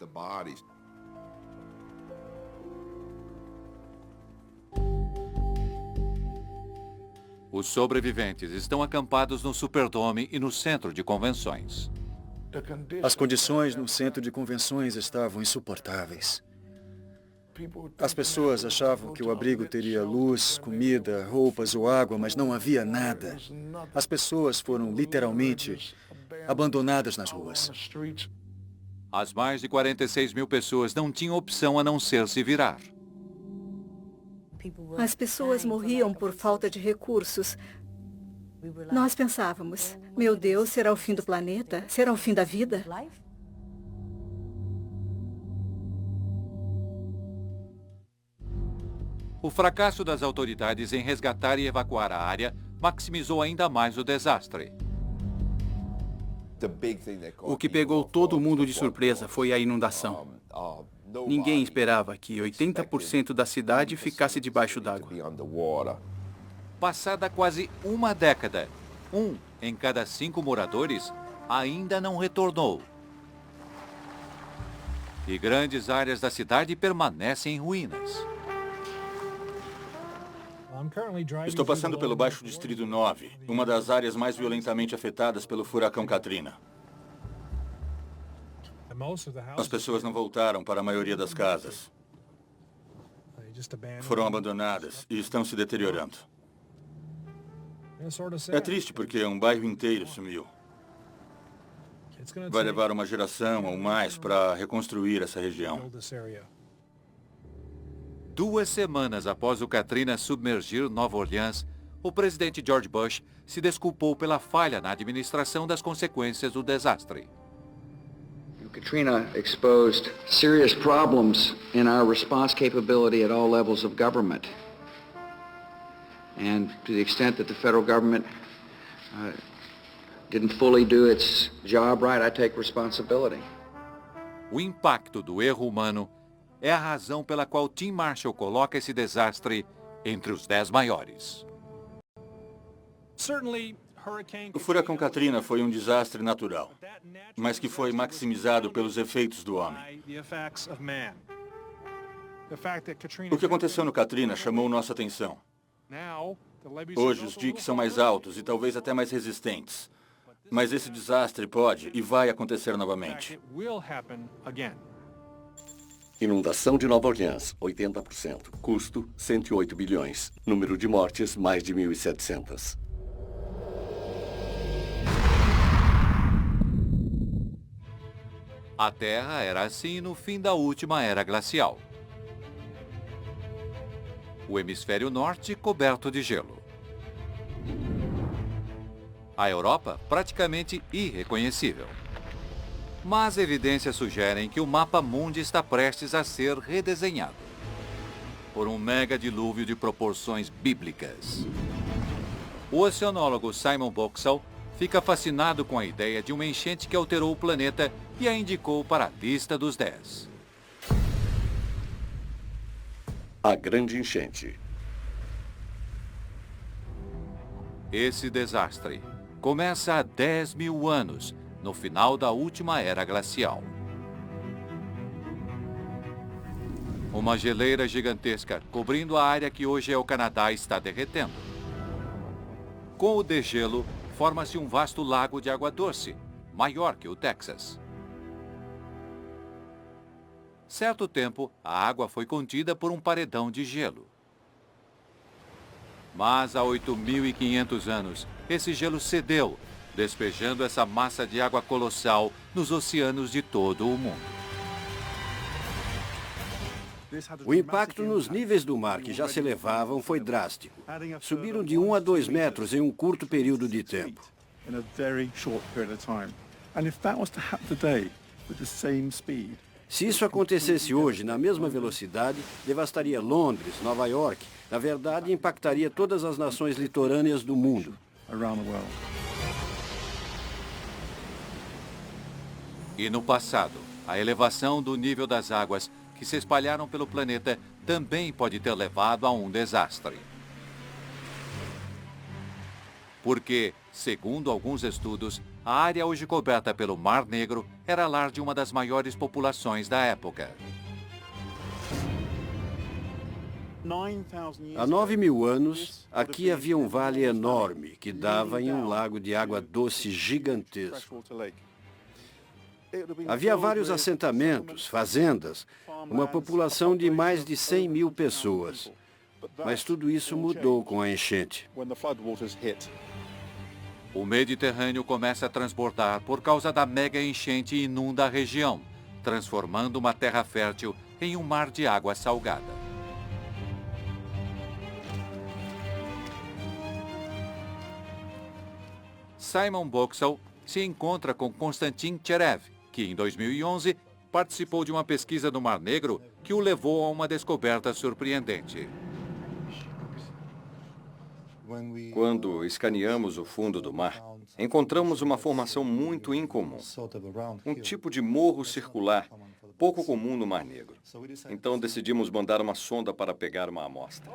Os sobreviventes estão acampados no Superdome e no centro de convenções. As condições no centro de convenções estavam insuportáveis. As pessoas achavam que o abrigo teria luz, comida, roupas ou água, mas não havia nada. As pessoas foram literalmente abandonadas nas ruas. As mais de 46 mil pessoas não tinham opção a não ser se virar. As pessoas morriam por falta de recursos. Nós pensávamos, meu Deus, será o fim do planeta? Será o fim da vida? O fracasso das autoridades em resgatar e evacuar a área maximizou ainda mais o desastre. O que pegou todo mundo de surpresa foi a inundação. Ninguém esperava que 80% da cidade ficasse debaixo d'água. Passada quase uma década, 1 em cada 5 moradores ainda não retornou. E grandes áreas da cidade permanecem em ruínas. Estou passando pelo Baixo Distrito 9, uma das áreas mais violentamente afetadas pelo furacão Katrina. As pessoas não voltaram para a maioria das casas. Foram abandonadas e estão se deteriorando. É triste porque um bairro inteiro sumiu. Vai levar uma geração ou mais para reconstruir essa região. 2 semanas após o Katrina submergir Nova Orleans, o presidente George Bush se desculpou pela falha na administração das consequências do desastre. Katrina exposed serious problems in our response capability at all levels of government. And to the extent that the federal government didn't fully do its job right, I take responsibility. O impacto do erro humano é a razão pela qual Tim Marshall coloca esse desastre entre os 10 maiores. O furacão Katrina foi um desastre natural, mas que foi maximizado pelos efeitos do homem. O que aconteceu no Katrina chamou nossa atenção. Hoje os diques são mais altos e talvez até mais resistentes. Mas esse desastre pode e vai acontecer novamente. Inundação de Nova Orleans, 80%. Custo, 108 bilhões. Número de mortes, mais de 1.700. A Terra era assim no fim da última era glacial. O hemisfério norte coberto de gelo. A Europa praticamente irreconhecível. Mas evidências sugerem que o mapa mundi está prestes a ser redesenhado por um mega dilúvio de proporções bíblicas. O oceanólogo Simon Boxall fica fascinado com a ideia de uma enchente que alterou o planeta e a indicou para a lista dos 10. A grande enchente. Esse desastre começa há 10 mil anos, no final da última era glacial. Uma geleira gigantesca cobrindo a área que hoje é o Canadá está derretendo. Com o degelo, forma-se um vasto lago de água doce, maior que o Texas. Certo tempo, a água foi contida por um paredão de gelo. Mas há 8.500 anos, esse gelo cedeu, despejando essa massa de água colossal nos oceanos de todo o mundo. O impacto nos níveis do mar que já se elevavam foi drástico. Subiram de 1 a 2 metros em um curto período de tempo. Se isso acontecesse hoje na mesma velocidade, devastaria Londres, Nova York. Na verdade, impactaria todas as nações litorâneas do mundo. E no passado, a elevação do nível das águas que se espalharam pelo planeta também pode ter levado a um desastre. Porque, segundo alguns estudos, a área hoje coberta pelo Mar Negro era lar de uma das maiores populações da época. Há 9.000 anos, aqui havia um vale enorme que dava em um lago de água doce gigantesco. Havia vários assentamentos, fazendas, uma população de mais de 100 mil pessoas. Mas tudo isso mudou com a enchente. O Mediterrâneo começa a transbordar por causa da mega enchente e inunda a região, transformando uma terra fértil em um mar de água salgada. Simon Boxall se encontra com Konstantin Cherev, que em 2011 participou de uma pesquisa no Mar Negro que o levou a uma descoberta surpreendente. Quando escaneamos o fundo do mar, encontramos uma formação muito incomum. Um tipo de morro circular, pouco comum no Mar Negro. Então decidimos mandar uma sonda para pegar uma amostra.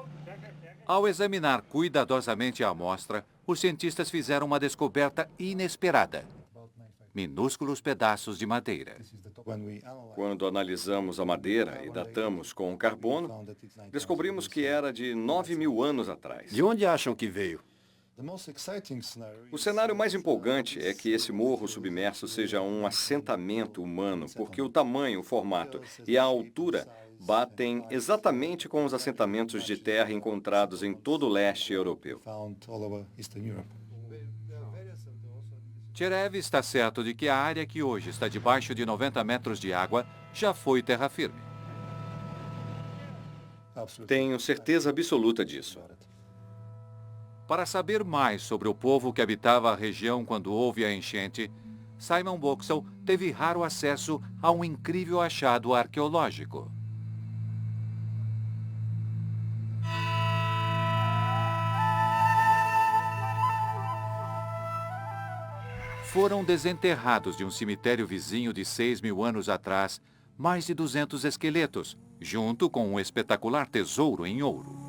Ao examinar cuidadosamente a amostra, os cientistas fizeram uma descoberta inesperada: minúsculos pedaços de madeira. Quando analisamos a madeira e datamos com carbono, descobrimos que era de 9.000 anos atrás. De onde acham que veio? O cenário mais empolgante é que esse morro submerso seja um assentamento humano, porque o tamanho, o formato e a altura batem exatamente com os assentamentos de terra encontrados em todo o leste europeu. Cherev está certo de que a área que hoje está debaixo de 90 metros de água já foi terra firme. Tenho certeza absoluta disso. Para saber mais sobre o povo que habitava a região quando houve a enchente, Simon Boxall teve raro acesso a um incrível achado arqueológico. Foram desenterrados de um cemitério vizinho de 6.000 anos atrás mais de 200 esqueletos, junto com um espetacular tesouro em ouro.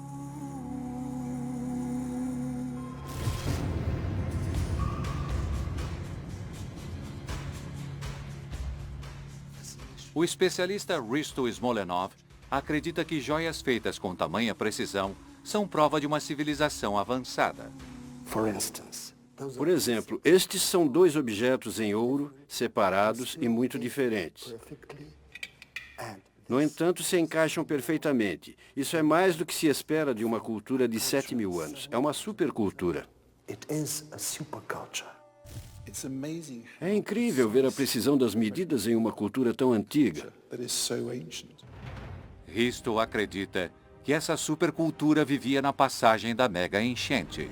O especialista Risto Smolenov acredita que joias feitas com tamanha precisão são prova de uma civilização avançada. Por exemplo, estes são 2 objetos em ouro, separados e muito diferentes. No entanto, se encaixam perfeitamente. Isso é mais do que se espera de uma cultura de 7.000 anos. É uma supercultura. É incrível ver a precisão das medidas em uma cultura tão antiga. Risto acredita que essa supercultura vivia na passagem da mega enchente.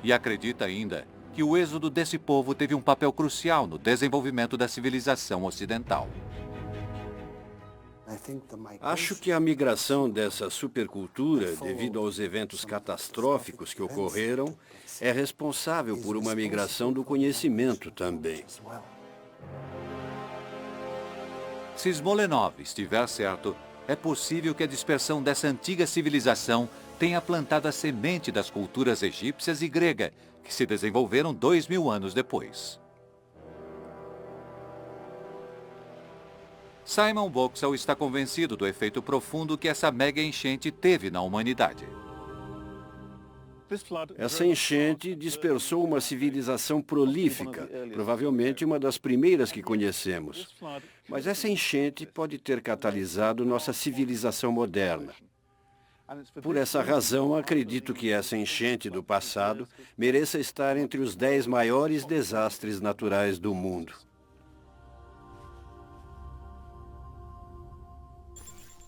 E acredita ainda que o êxodo desse povo teve um papel crucial no desenvolvimento da civilização ocidental. Acho que a migração dessa supercultura, devido aos eventos catastróficos que ocorreram, é responsável por uma migração do conhecimento também. Se Smolenov estiver certo, é possível que a dispersão dessa antiga civilização tenha plantado a semente das culturas egípcias e grega, que se desenvolveram 2.000 anos depois. Simon Boxall está convencido do efeito profundo que essa mega enchente teve na humanidade. Essa enchente dispersou uma civilização prolífica, provavelmente uma das primeiras que conhecemos. Mas essa enchente pode ter catalisado nossa civilização moderna. Por essa razão, acredito que essa enchente do passado mereça estar entre os 10 maiores desastres naturais do mundo.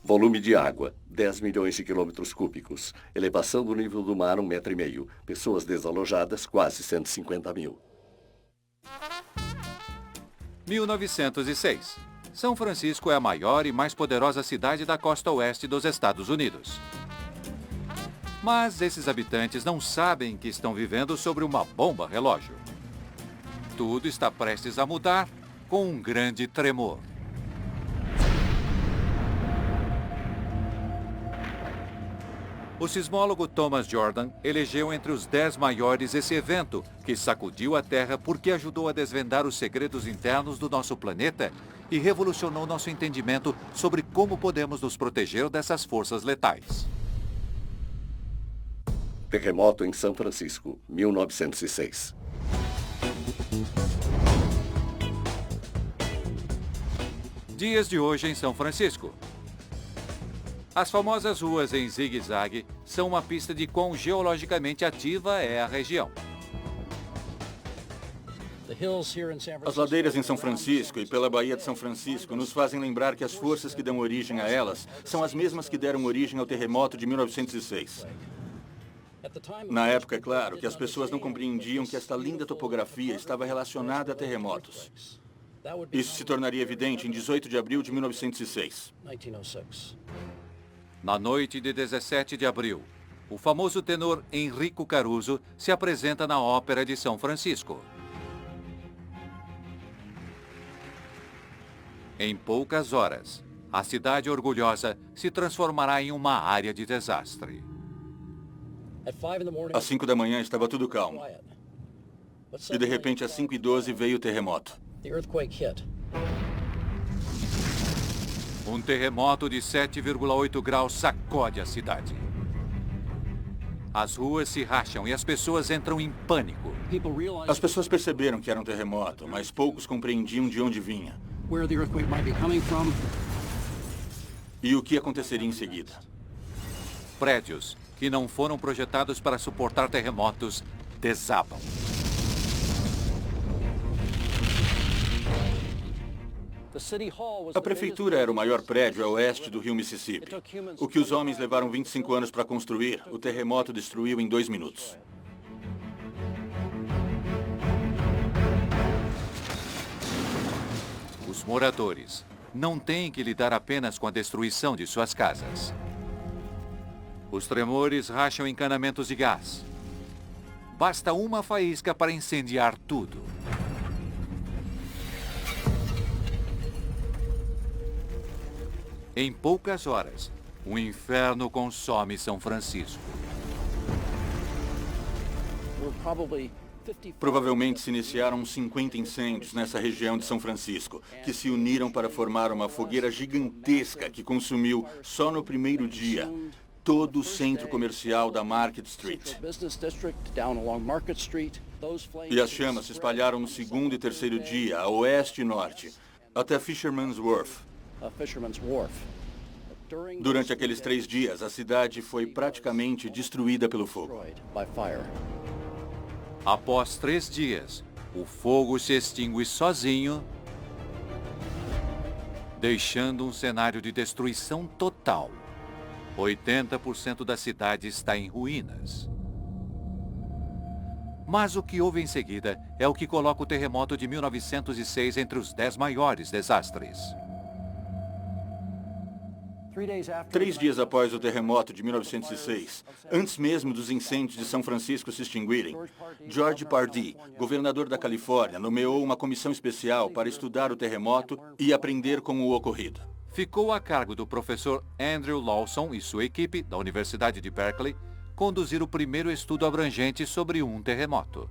Volume de água, 10 milhões de quilômetros cúbicos. Elevação do nível do mar, 1,5 metro. Pessoas desalojadas, quase 150.000. 1906. São Francisco é a maior e mais poderosa cidade da costa oeste dos Estados Unidos. Mas esses habitantes não sabem que estão vivendo sobre uma bomba relógio. Tudo está prestes a mudar com um grande tremor. O sismólogo Thomas Jordan elegeu entre os 10 maiores esse evento, que sacudiu a Terra porque ajudou a desvendar os segredos internos do nosso planeta e revolucionou nosso entendimento sobre como podemos nos proteger dessas forças letais. Terremoto em São Francisco, 1906. Dias de hoje em São Francisco. As famosas ruas em zigue-zague são uma pista de quão geologicamente ativa é a região. As ladeiras em São Francisco e pela Baía de São Francisco nos fazem lembrar que as forças que dão origem a elas são as mesmas que deram origem ao terremoto de 1906. Na época, é claro, que as pessoas não compreendiam que esta linda topografia estava relacionada a terremotos. Isso se tornaria evidente em 18 de abril de 1906. Na noite de 17 de abril, o famoso tenor Enrico Caruso se apresenta na Ópera de São Francisco. Em poucas horas, A cidade orgulhosa se transformará em uma área de desastre. Às 5 da manhã estava tudo calmo. E de repente, às 5:12, veio o terremoto. Um terremoto de 7,8 graus sacode a cidade. As ruas se racham e as pessoas entram em pânico. As pessoas perceberam que era um terremoto, mas poucos compreendiam de onde vinha. E o que aconteceria em seguida? Prédios que não foram projetados para suportar terremotos desabam. A prefeitura era o maior prédio a oeste do rio Mississippi. O que os homens levaram 25 anos para construir, o terremoto destruiu em 2 minutos. Os moradores não têm que lidar apenas com a destruição de suas casas. Os tremores racham encanamentos de gás. Basta uma faísca para incendiar tudo. Em poucas horas, o inferno consome São Francisco. Provavelmente se iniciaram 50 incêndios nessa região de São Francisco, que se uniram para formar uma fogueira gigantesca que consumiu, só no primeiro dia, todo o centro comercial da Market Street. E as chamas se espalharam no segundo e terceiro dia, a oeste e norte, até Fisherman's Wharf. Durante aqueles 3 dias, a cidade foi praticamente destruída pelo fogo. Após 3 dias, o fogo se extingue sozinho, deixando um cenário de destruição total. 80% da cidade está em ruínas. Mas o que houve em seguida é o que coloca o terremoto de 1906 entre os 10 maiores desastres. 3 dias após o terremoto de 1906, antes mesmo dos incêndios de São Francisco se extinguirem, George Pardee, governador da Califórnia, nomeou uma comissão especial para estudar o terremoto e aprender com o ocorrido. Ficou a cargo do professor Andrew Lawson e sua equipe, da Universidade de Berkeley, conduzir o primeiro estudo abrangente sobre um terremoto.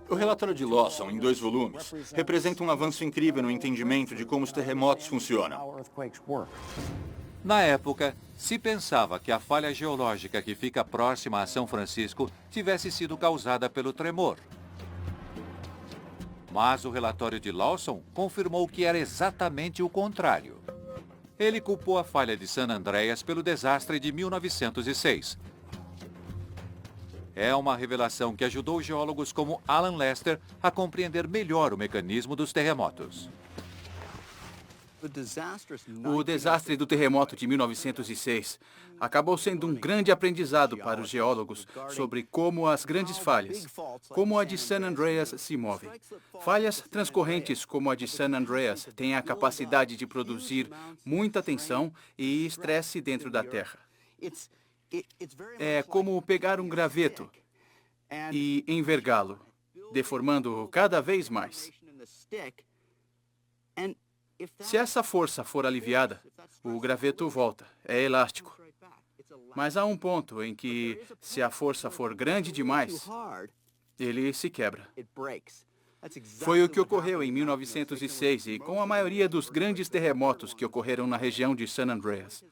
O relatório de Lawson, em 2 volumes, representa um avanço incrível no entendimento de como os terremotos funcionam. Na época, se pensava que a falha geológica que fica próxima a São Francisco tivesse sido causada pelo tremor. Mas o relatório de Lawson confirmou que era exatamente o contrário. Ele culpou a falha de San Andreas pelo desastre de 1906. É uma revelação que ajudou geólogos como Alan Lester a compreender melhor o mecanismo dos terremotos. O desastre do terremoto de 1906 acabou sendo um grande aprendizado para os geólogos sobre como as grandes falhas, como a de San Andreas, se movem. Falhas transcorrentes como a de San Andreas têm a capacidade de produzir muita tensão e estresse dentro da Terra. É como pegar um graveto e envergá-lo, deformando-o cada vez mais. Se essa força for aliviada, o graveto volta, é elástico. Mas há um ponto em que, se a força for grande demais, ele se quebra. Foi o que ocorreu em 1906 e com a maioria dos grandes terremotos que ocorreram na região de San Andreas.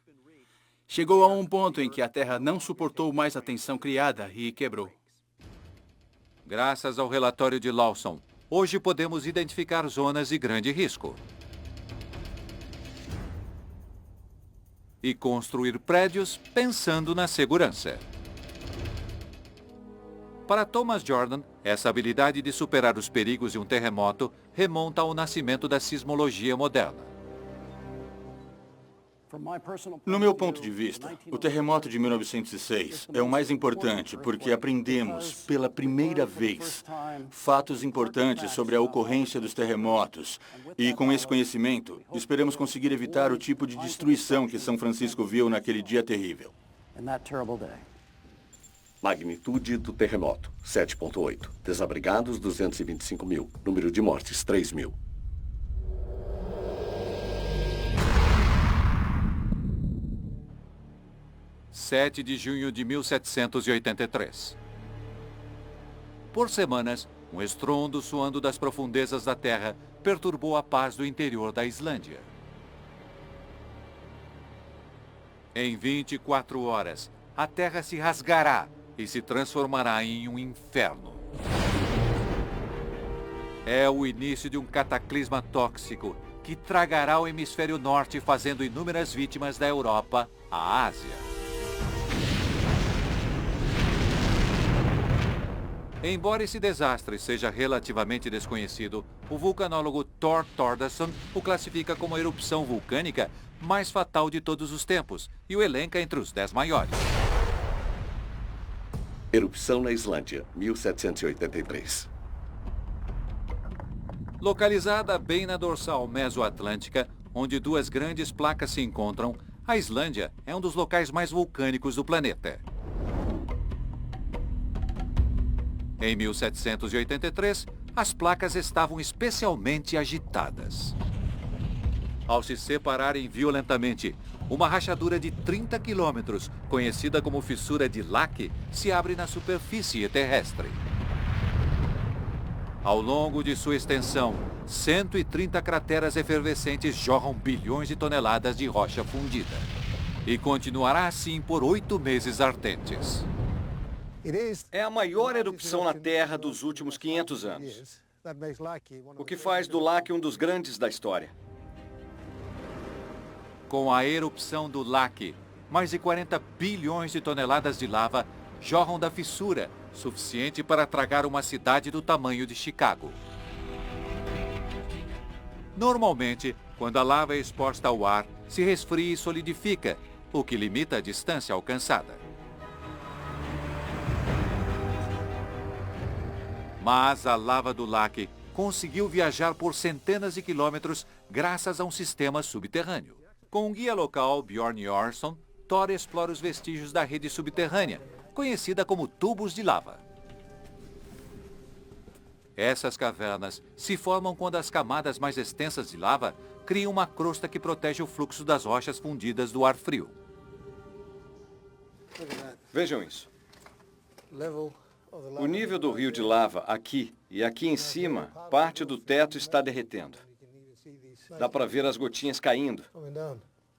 Chegou a um ponto em que a Terra não suportou mais a tensão criada e quebrou. Graças ao relatório de Lawson, hoje podemos identificar zonas de grande risco e construir prédios pensando na segurança. Para Thomas Jordan, essa habilidade de superar os perigos de um terremoto remonta ao nascimento da sismologia moderna. No meu ponto de vista, o terremoto de 1906 é o mais importante porque aprendemos, pela primeira vez, fatos importantes sobre a ocorrência dos terremotos. E com esse conhecimento, esperamos conseguir evitar o tipo de destruição que São Francisco viu naquele dia terrível. Magnitude do terremoto, 7,8. Desabrigados, 225 mil. Número de mortes, 3 mil. 7 de junho de 1783. Por semanas, um estrondo soando das profundezas da terra perturbou a paz do interior da Islândia. Em 24 horas, a terra se rasgará e se transformará em um inferno. É o início de um cataclisma tóxico que tragará o hemisfério norte, fazendo inúmeras vítimas da Europa à Ásia. Embora esse desastre seja relativamente desconhecido, o vulcanólogo Thor Thordarson o classifica como a erupção vulcânica mais fatal de todos os tempos e o elenca entre os 10 maiores. Erupção na Islândia, 1783. Localizada bem na dorsal mesoatlântica, onde duas grandes placas se encontram, a Islândia é um dos locais mais vulcânicos do planeta. Em 1783, as placas estavam especialmente agitadas. Ao se separarem violentamente, uma rachadura de 30 quilômetros, conhecida como fissura de Lake, se abre na superfície terrestre. Ao longo de sua extensão, 130 crateras efervescentes jorram bilhões de toneladas de rocha fundida. E continuará assim por 8 meses ardentes. É a maior erupção na Terra dos últimos 500 anos, o que faz do Lake um dos grandes da história. Com a erupção do Lake, mais de 40 bilhões de toneladas de lava jorram da fissura, suficiente para tragar uma cidade do tamanho de Chicago. Normalmente, quando a lava é exposta ao ar, se resfria e solidifica, o que limita a distância alcançada. Mas a lava do Lake conseguiu viajar por centenas de quilômetros graças a um sistema subterrâneo. Com um guia local, Bjorn Jorsson, Thor explora os vestígios da rede subterrânea, conhecida como tubos de lava. Essas cavernas se formam quando as camadas mais extensas de lava criam uma crosta que protege o fluxo das rochas fundidas do ar frio. Vejam isso. O nível do rio de lava aqui e aqui em cima, parte do teto está derretendo. Dá para ver as gotinhas caindo.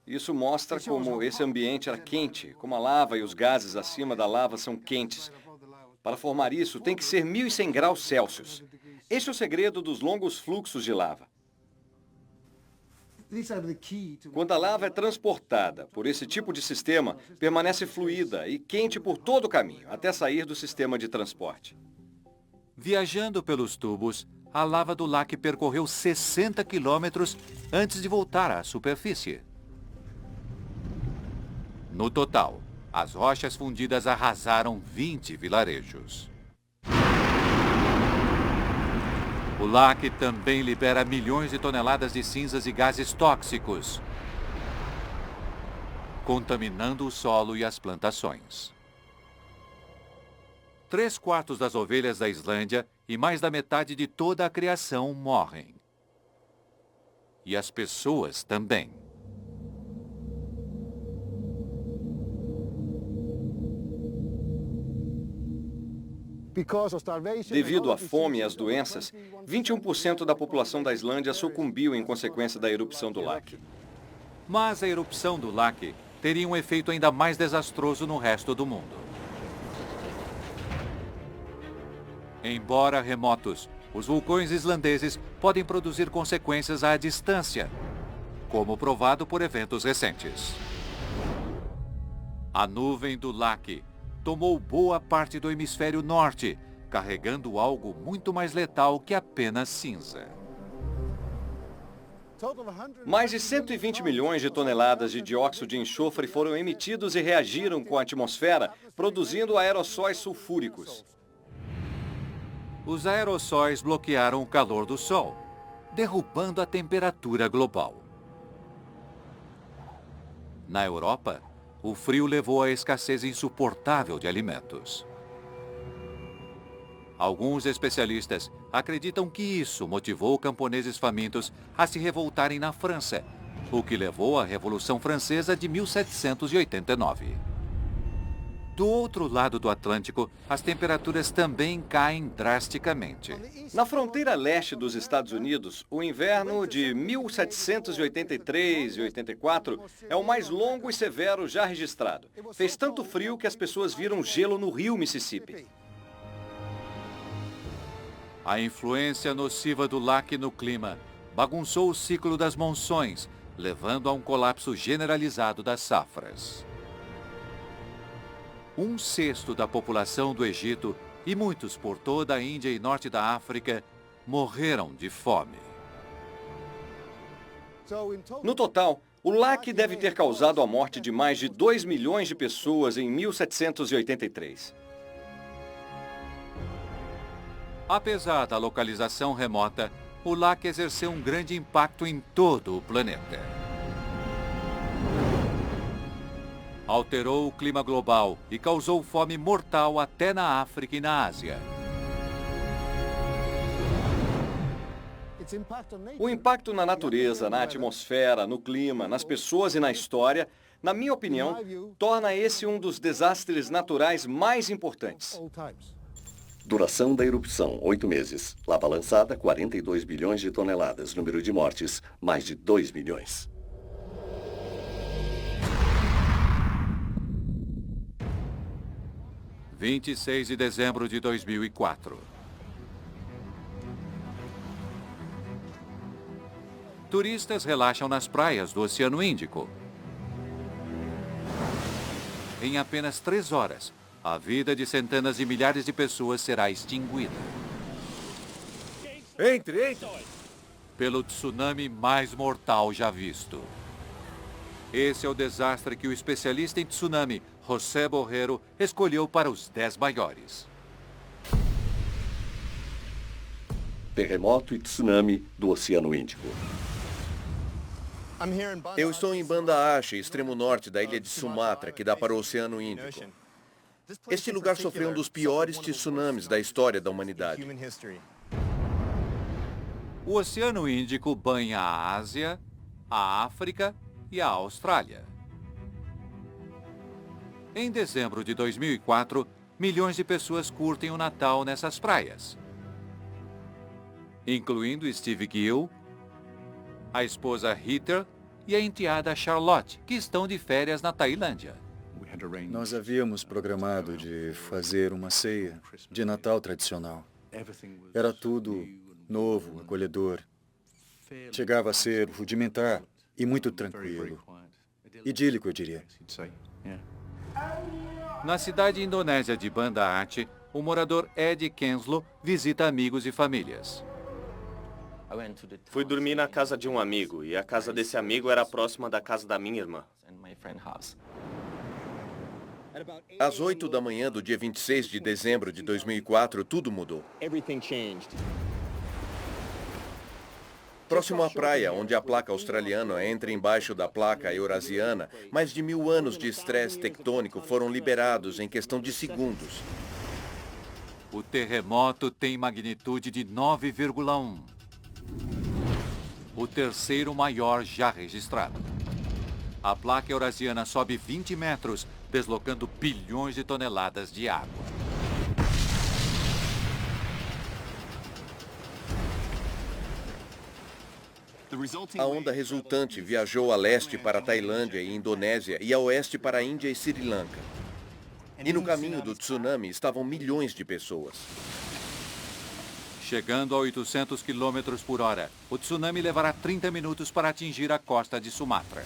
Isso mostra como esse ambiente era quente, como a lava e os gases acima da lava são quentes. Para formar isso, tem que ser 1.100 graus Celsius. Esse é o segredo dos longos fluxos de lava. Quando a lava é transportada por esse tipo de sistema, permanece fluida e quente por todo o caminho, até sair do sistema de transporte. Viajando pelos tubos, a lava do Lake percorreu 60 quilômetros antes de voltar à superfície. No total, as rochas fundidas arrasaram 20 vilarejos. O Lake também libera milhões de toneladas de cinzas e gases tóxicos, contaminando o solo e as plantações. 3/4 das ovelhas da Islândia e mais da metade de toda a criação morrem. E as pessoas também. Devido à fome e às doenças, 21% da população da Islândia sucumbiu em consequência da erupção do Lake. Mas a erupção do Lake teria um efeito ainda mais desastroso no resto do mundo. Embora remotos, os vulcões islandeses podem produzir consequências à distância, como provado por eventos recentes. A nuvem do Lake tomou boa parte do hemisfério norte, carregando algo muito mais letal que apenas cinza. Mais de 120 milhões de toneladas de dióxido de enxofre foram emitidos e reagiram com a atmosfera, produzindo aerossóis sulfúricos. Os aerossóis bloquearam o calor do Sol, derrubando a temperatura global. Na Europa, o frio levou à escassez insuportável de alimentos. Alguns especialistas acreditam que isso motivou camponeses famintos a se revoltarem na França, o que levou à Revolução Francesa de 1789. Do outro lado do Atlântico, as temperaturas também caem drasticamente. Na fronteira leste dos Estados Unidos, o inverno de 1783 e 84 é o mais longo e severo já registrado. Fez tanto frio que as pessoas viram gelo no rio Mississippi. A influência nociva do lac no clima bagunçou o ciclo das monções, levando a um colapso generalizado das safras. 1/6 da população do Egito e muitos por toda a Índia e norte da África morreram de fome. No total, o lac deve ter causado a morte de mais de 2 milhões de pessoas em 1783. Apesar da localização remota, o lac exerceu um grande impacto em todo o planeta. Alterou o clima global e causou fome mortal até na África e na Ásia. O impacto na natureza, na atmosfera, no clima, nas pessoas e na história, na minha opinião, torna esse um dos desastres naturais mais importantes. Duração da erupção, 8 meses. Lava lançada, 42 bilhões de toneladas. Número de mortes, mais de 2 milhões. 26 de dezembro de 2004. Turistas relaxam nas praias do Oceano Índico. Em apenas 3 horas, a vida de centenas de milhares de pessoas será extinguida. Entre! Pelo tsunami mais mortal já visto. Esse é o desastre que o especialista em tsunami, José Borrero, escolheu para os 10 maiores. Terremoto e tsunami do Oceano Índico. Eu estou em Banda Aceh, extremo norte da ilha de Sumatra, que dá para o Oceano Índico. Este lugar sofreu um dos piores tsunamis da história da humanidade. O Oceano Índico banha a Ásia, a África e a Austrália. Em dezembro de 2004, milhões de pessoas curtem o Natal nessas praias, incluindo Steve Gill, a esposa Heather e a enteada Charlotte, que estão de férias na Tailândia. Nós havíamos programado de fazer uma ceia de Natal tradicional. Era tudo novo, acolhedor. Chegava a ser rudimentar e muito tranquilo. Idílico, eu diria. Na cidade indonésia de Banda Aceh, o morador Ed Kenslow visita amigos e famílias. Fui dormir na casa de um amigo, e a casa desse amigo era próxima da casa da minha irmã. Às 8 da manhã do dia 26 de dezembro de 2004, tudo mudou. Próximo à praia, onde a placa australiana entra embaixo da placa eurasiana, mais de 1000 anos de estresse tectônico foram liberados em questão de segundos. O terremoto tem magnitude de 9,1. O terceiro maior já registrado. A placa eurasiana sobe 20 metros, deslocando bilhões de toneladas de água. A onda resultante viajou a leste para a Tailândia e Indonésia e a oeste para a Índia e Sri Lanka. E no caminho do tsunami estavam milhões de pessoas. Chegando a 800 km por hora, o tsunami levará 30 minutos para atingir a costa de Sumatra.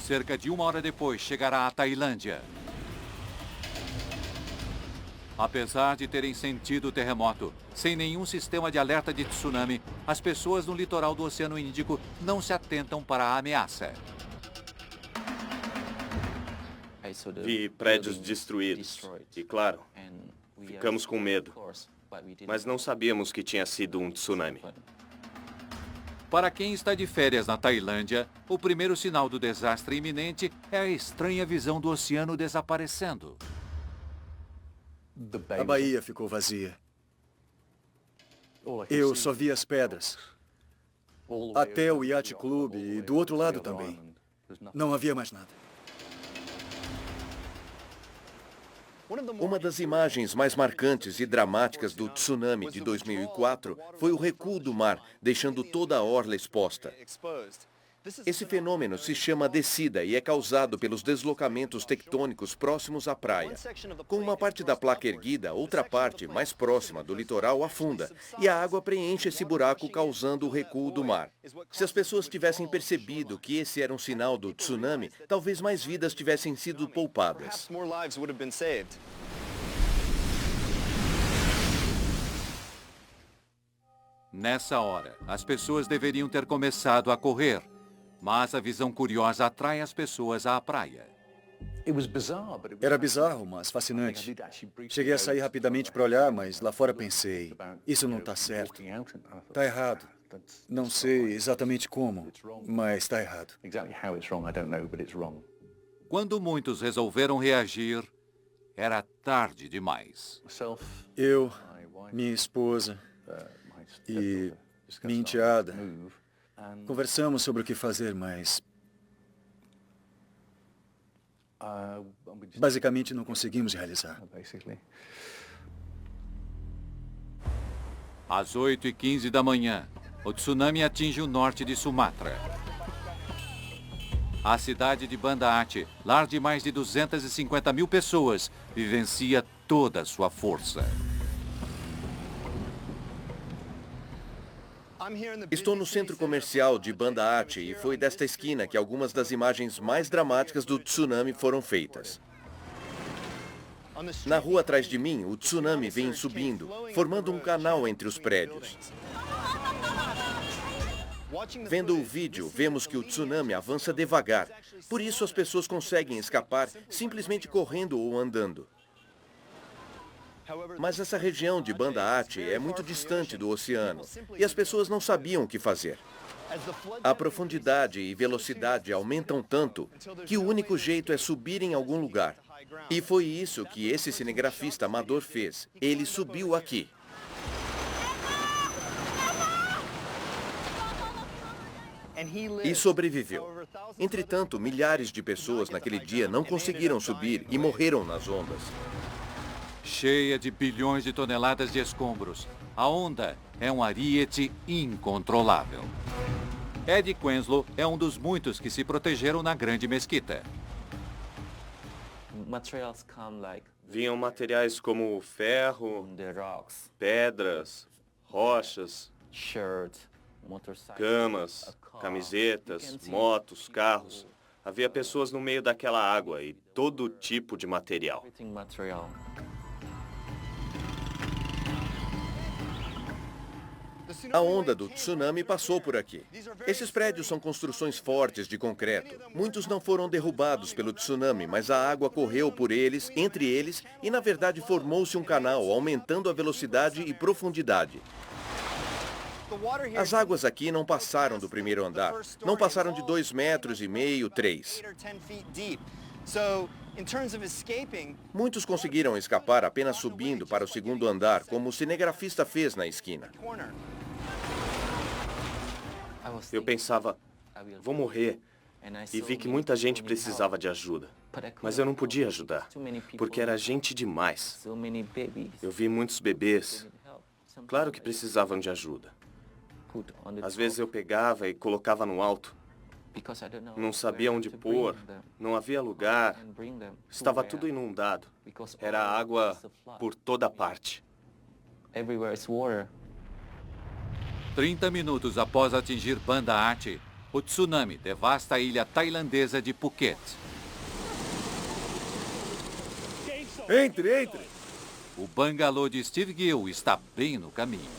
Cerca de 1 hora depois, chegará à Tailândia. Apesar de terem sentido o terremoto, sem nenhum sistema de alerta de tsunami, as pessoas no litoral do Oceano Índico não se atentam para a ameaça. Vi prédios destruídos. E claro, ficamos com medo. Mas não sabíamos que tinha sido um tsunami. Para quem está de férias na Tailândia, o primeiro sinal do desastre iminente é a estranha visão do oceano desaparecendo. A baía ficou vazia. Eu só vi as pedras. Até o Yacht Club e do outro lado também. Não havia mais nada. Uma das imagens mais marcantes e dramáticas do tsunami de 2004 foi o recuo do mar, deixando toda a orla exposta. Esse fenômeno se chama descida e é causado pelos deslocamentos tectônicos próximos à praia. Com uma parte da placa erguida, outra parte, mais próxima do litoral, afunda, e a água preenche esse buraco, causando o recuo do mar. Se as pessoas tivessem percebido que esse era um sinal do tsunami, talvez mais vidas tivessem sido poupadas. Nessa hora, as pessoas deveriam ter começado a correr. Mas a visão curiosa atrai as pessoas à praia. Era bizarro, mas fascinante. Cheguei a sair rapidamente para olhar, mas lá fora pensei, isso não está certo. Está errado. Não sei exatamente como, mas está errado. Quando muitos resolveram reagir, era tarde demais. Eu, minha esposa e minha enteada conversamos sobre o que fazer, mas basicamente não conseguimos realizar. Às 8h15 da manhã, o tsunami atinge o norte de Sumatra. A cidade de Banda Aceh, lar de mais de 250 mil pessoas, vivencia toda a sua força. Estou no centro comercial de Banda Aceh e foi desta esquina que algumas das imagens mais dramáticas do tsunami foram feitas. Na rua atrás de mim, o tsunami vem subindo, formando um canal entre os prédios. Vendo o vídeo, vemos que o tsunami avança devagar. Por isso as pessoas conseguem escapar simplesmente correndo ou andando. Mas essa região de Banda Aceh é muito distante do oceano e as pessoas não sabiam o que fazer. A profundidade e velocidade aumentam tanto que o único jeito é subir em algum lugar. E foi isso que esse cinegrafista amador fez. Ele subiu aqui. E sobreviveu. Entretanto, milhares de pessoas naquele dia não conseguiram subir e morreram nas ondas. Cheia de bilhões de toneladas de escombros, a onda é um ariete incontrolável. Ed Quenslow é um dos muitos que se protegeram na Grande Mesquita. Vinham materiais como ferro, pedras, rochas, camas, camisetas, motos, carros. Havia pessoas no meio daquela água e todo tipo de material. A onda do tsunami passou por aqui. Esses prédios são construções fortes de concreto. Muitos não foram derrubados pelo tsunami, mas a água correu por eles, entre eles, e na verdade formou-se um canal, aumentando a velocidade e profundidade. As águas aqui não passaram do primeiro andar. Não passaram de 2,5 metros, 3. Muitos conseguiram escapar apenas subindo para o segundo andar, como o cinegrafista fez na esquina. Eu pensava, vou morrer. E vi que muita gente precisava de ajuda. Mas eu não podia ajudar, porque era gente demais. Eu vi muitos bebês. Claro que precisavam de ajuda. Às vezes eu pegava e colocava no alto. Não sabia onde pôr, não havia lugar, estava tudo inundado. Era água por toda parte. 30 minutos após atingir Banda Aceh, o tsunami devasta a ilha tailandesa de Phuket. Entre! O bangalô de Steve Gill está bem no caminho.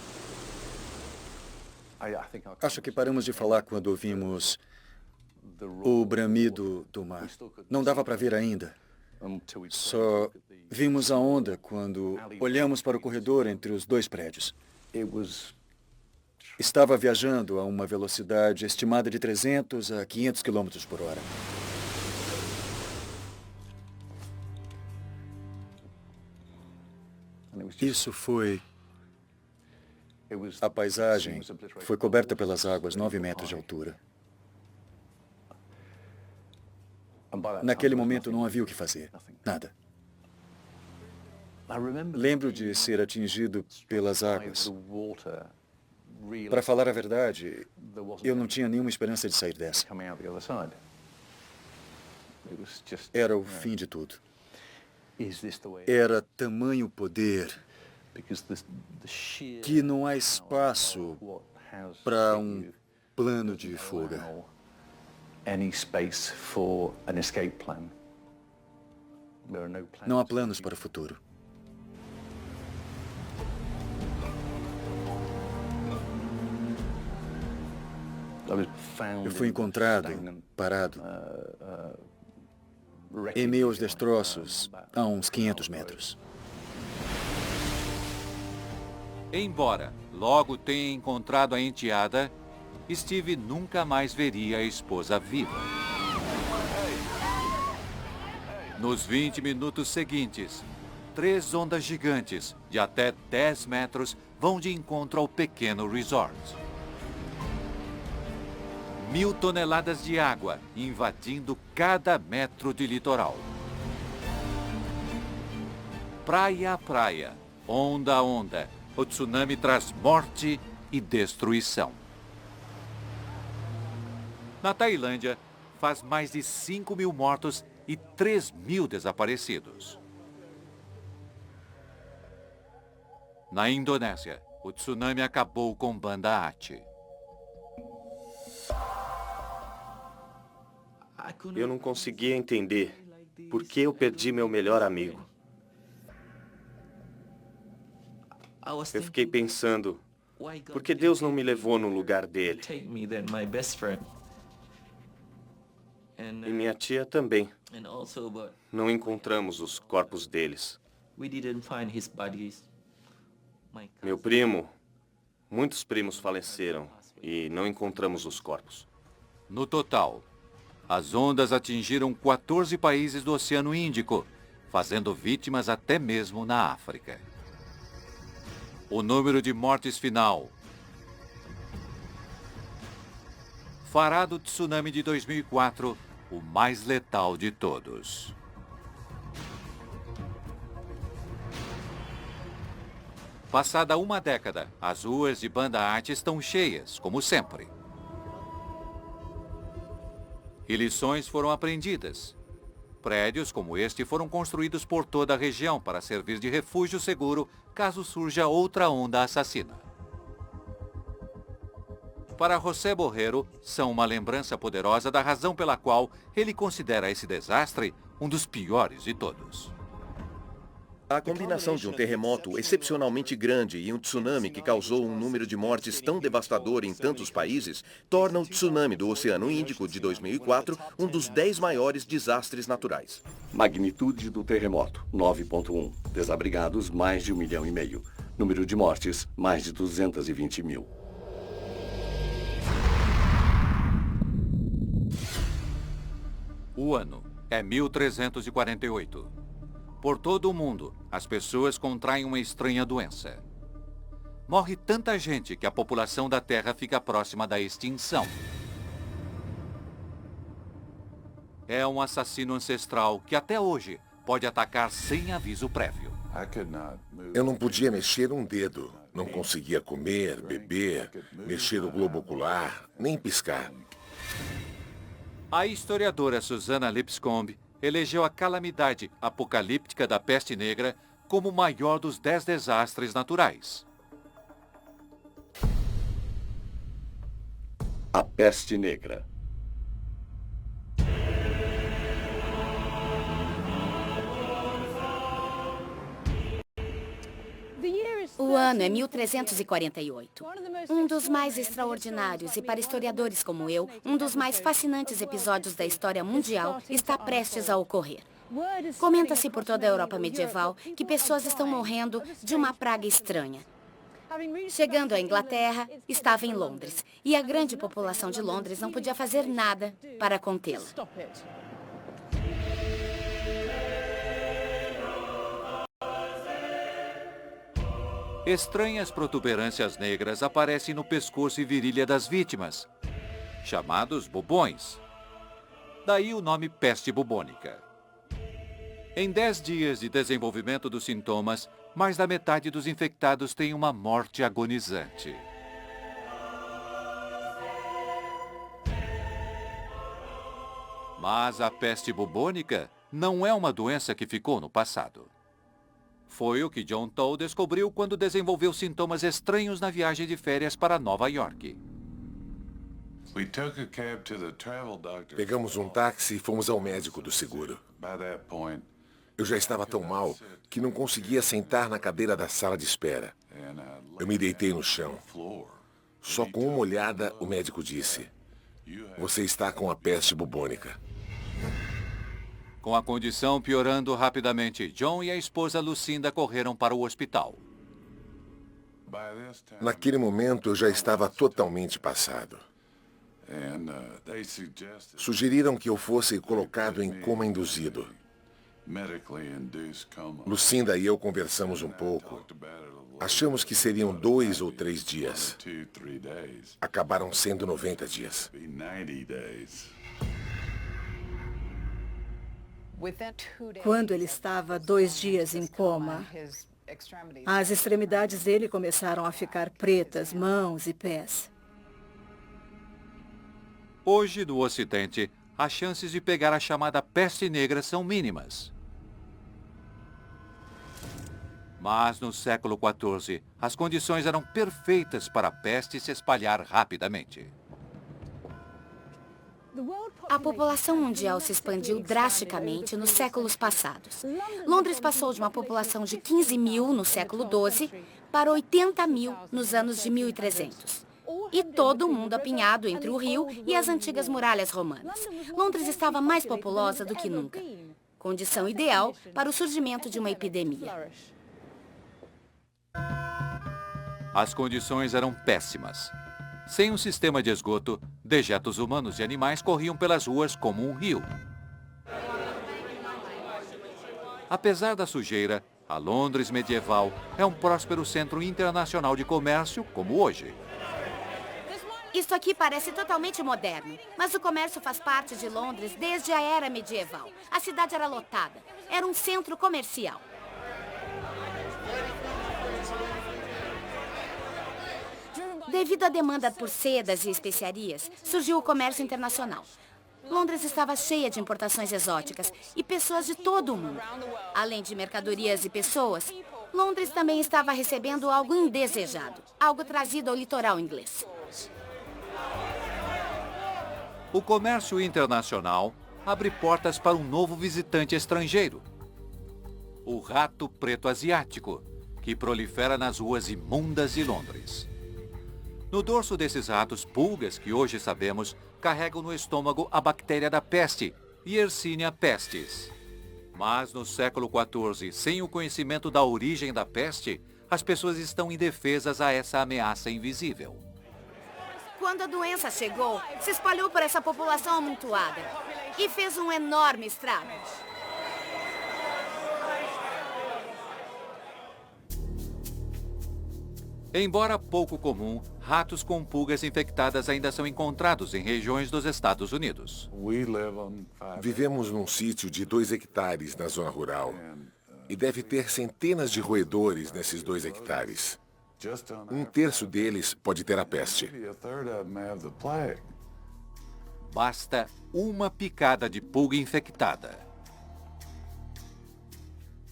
Acho que paramos de falar quando ouvimos o bramido do mar. Não dava para ver ainda. Só vimos a onda quando olhamos para o corredor entre os dois prédios. Estava viajando a uma velocidade estimada de 300 a 500 km por hora. Isso foi... A paisagem foi coberta pelas águas 9 metros de altura. Naquele momento não havia o que fazer. Nada. Lembro de ser atingido pelas águas. Para falar a verdade, eu não tinha nenhuma esperança de sair dessa. Era o fim de tudo. Era tamanho poder que não há espaço para um plano de fuga. Não há planos para o futuro. Eu fui encontrado, parado, em meio aos destroços, a uns 500 metros. Embora logo tenha encontrado a enteada, Steve nunca mais veria a esposa viva. Nos 20 minutos seguintes, 3 ondas gigantes de até 10 metros vão de encontro ao pequeno resort. 1000 toneladas de água invadindo cada metro de litoral. Praia a praia, onda a onda, o tsunami traz morte e destruição. Na Tailândia, faz mais de 5.000 mortos e 3.000 desaparecidos. Na Indonésia, o tsunami acabou com Banda Aceh. Eu não conseguia entender por que eu perdi meu melhor amigo. Eu fiquei pensando, por que Deus não me levou no lugar dele? E minha tia também. Não encontramos os corpos deles. Meu primo, muitos primos faleceram e não encontramos os corpos. No total, as ondas atingiram 14 países do Oceano Índico, fazendo vítimas até mesmo na África. O número de mortes final fará do tsunami de 2004 o mais letal de todos. Passada uma década, as ruas de Banda Aceh estão cheias, como sempre. E lições foram aprendidas. Prédios como este foram construídos por toda a região para servir de refúgio seguro caso surja outra onda assassina. Para José Borrero, são uma lembrança poderosa da razão pela qual ele considera esse desastre um dos piores de todos. A combinação de um terremoto excepcionalmente grande e um tsunami que causou um número de mortes tão devastador em tantos países torna o tsunami do Oceano Índico de 2004 um dos 10 maiores desastres naturais. Magnitude do terremoto, 9.1. Desabrigados, mais de 1,5 milhão. Número de mortes, mais de 220 mil. O ano é 1348. Por todo o mundo, as pessoas contraem uma estranha doença. Morre tanta gente que a população da Terra fica próxima da extinção. É um assassino ancestral que até hoje pode atacar sem aviso prévio. Eu não podia mexer um dedo. Não conseguia comer, beber, mexer o globo ocular, nem piscar. A historiadora Susannah Lipscomb elegeu a calamidade apocalíptica da peste negra como o maior dos 10 desastres naturais. A peste negra. O ano é 1348. Um dos mais extraordinários e, para historiadores como eu, um dos mais fascinantes episódios da história mundial está prestes a ocorrer. Comenta-se por toda a Europa medieval que pessoas estão morrendo de uma praga estranha. Chegando à Inglaterra, estava em Londres, e a grande população de Londres não podia fazer nada para contê-la. Estranhas protuberâncias negras aparecem no pescoço e virilha das vítimas, chamados bubões. Daí o nome peste bubônica. Em 10 dias de desenvolvimento dos sintomas, mais da metade dos infectados tem uma morte agonizante. Mas a peste bubônica não é uma doença que ficou no passado. Foi o que John Toll descobriu quando desenvolveu sintomas estranhos na viagem de férias para Nova York. Pegamos um táxi e fomos ao médico do seguro. Eu já estava tão mal que não conseguia sentar na cadeira da sala de espera. Eu me deitei no chão. Só com uma olhada, o médico disse: "Você está com a peste bubônica." Com a condição piorando rapidamente, John e a esposa Lucinda correram para o hospital. Naquele momento, eu já estava totalmente passado. Sugeriram que eu fosse colocado em coma induzido. Lucinda e eu conversamos um pouco. Achamos que seriam 2 ou 3 dias. Acabaram sendo 90 dias. Quando ele estava 2 dias em coma, as extremidades dele começaram a ficar pretas, mãos e pés. Hoje, no Ocidente, as chances de pegar a chamada peste negra são mínimas. Mas no século XIV, as condições eram perfeitas para a peste se espalhar rapidamente. A população mundial se expandiu drasticamente nos séculos passados. Londres passou de uma população de 15 mil no século XII para 80 mil nos anos de 1300. E todo mundo apinhado entre o rio e as antigas muralhas romanas. Londres estava mais populosa do que nunca. Condição ideal para o surgimento de uma epidemia. As condições eram péssimas. Sem um sistema de esgoto, dejetos humanos e animais corriam pelas ruas como um rio. Apesar da sujeira, a Londres medieval é um próspero centro internacional de comércio, como hoje. Isso aqui parece totalmente moderno, mas o comércio faz parte de Londres desde a era medieval. A cidade era lotada. Era um centro comercial. Devido à demanda por sedas e especiarias, surgiu o comércio internacional. Londres estava cheia de importações exóticas e pessoas de todo o mundo. Além de mercadorias e pessoas, Londres também estava recebendo algo indesejado, algo trazido ao litoral inglês. O comércio internacional abre portas para um novo visitante estrangeiro. O rato preto asiático, que prolifera nas ruas imundas de Londres. No dorso desses ratos, pulgas, que hoje sabemos, carregam no estômago a bactéria da peste, Yersinia pestis. Mas no século XIV, sem o conhecimento da origem da peste, as pessoas estão indefesas a essa ameaça invisível. Quando a doença chegou, se espalhou por essa população amontoada e fez um enorme estrago. Embora pouco comum, ratos com pulgas infectadas ainda são encontrados em regiões dos Estados Unidos. Vivemos num sítio de 2 hectares na zona rural. E deve ter centenas de roedores nesses 2 hectares. 1/3 deles pode ter a peste. Basta uma picada de pulga infectada.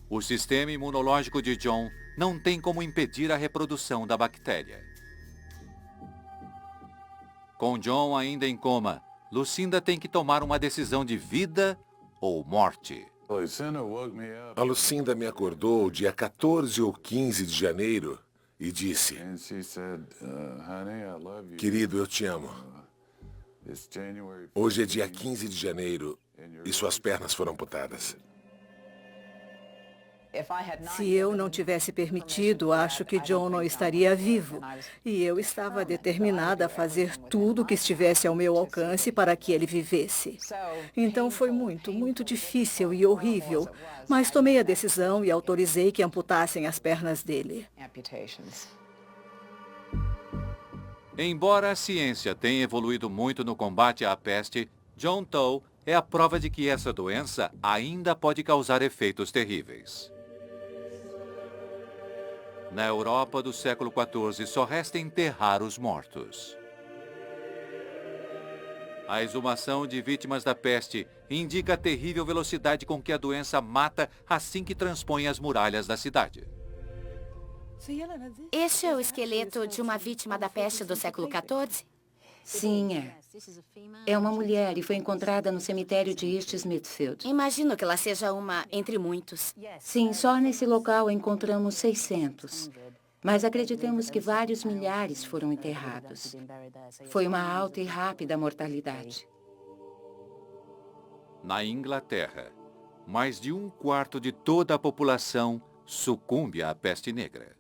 O sistema imunológico de John não tem como impedir a reprodução da bactéria. Com John ainda em coma, Lucinda tem que tomar uma decisão de vida ou morte. A Lucinda me acordou dia 14 ou 15 de janeiro e disse: "Querido, eu te amo. Hoje é dia 15 de janeiro e suas pernas foram amputadas." Se eu não tivesse permitido, acho que John não estaria vivo. E eu estava determinada a fazer tudo o que estivesse ao meu alcance para que ele vivesse. Então foi muito, muito difícil e horrível. Mas tomei a decisão e autorizei que amputassem as pernas dele. Embora a ciência tenha evoluído muito no combate à peste, John Toll é a prova de que essa doença ainda pode causar efeitos terríveis. Na Europa do século XIV, só resta enterrar os mortos. A exumação de vítimas da peste indica a terrível velocidade com que a doença mata assim que transpõe as muralhas da cidade. Este é o esqueleto de uma vítima da peste do século XIV? Sim, é. É uma mulher e foi encontrada no cemitério de East Smithfield. Imagino que ela seja uma entre muitos. Sim, só nesse local encontramos 600. Mas acreditamos que vários milhares foram enterrados. Foi uma alta e rápida mortalidade. Na Inglaterra, mais de 1/4 de toda a população sucumbe à peste negra.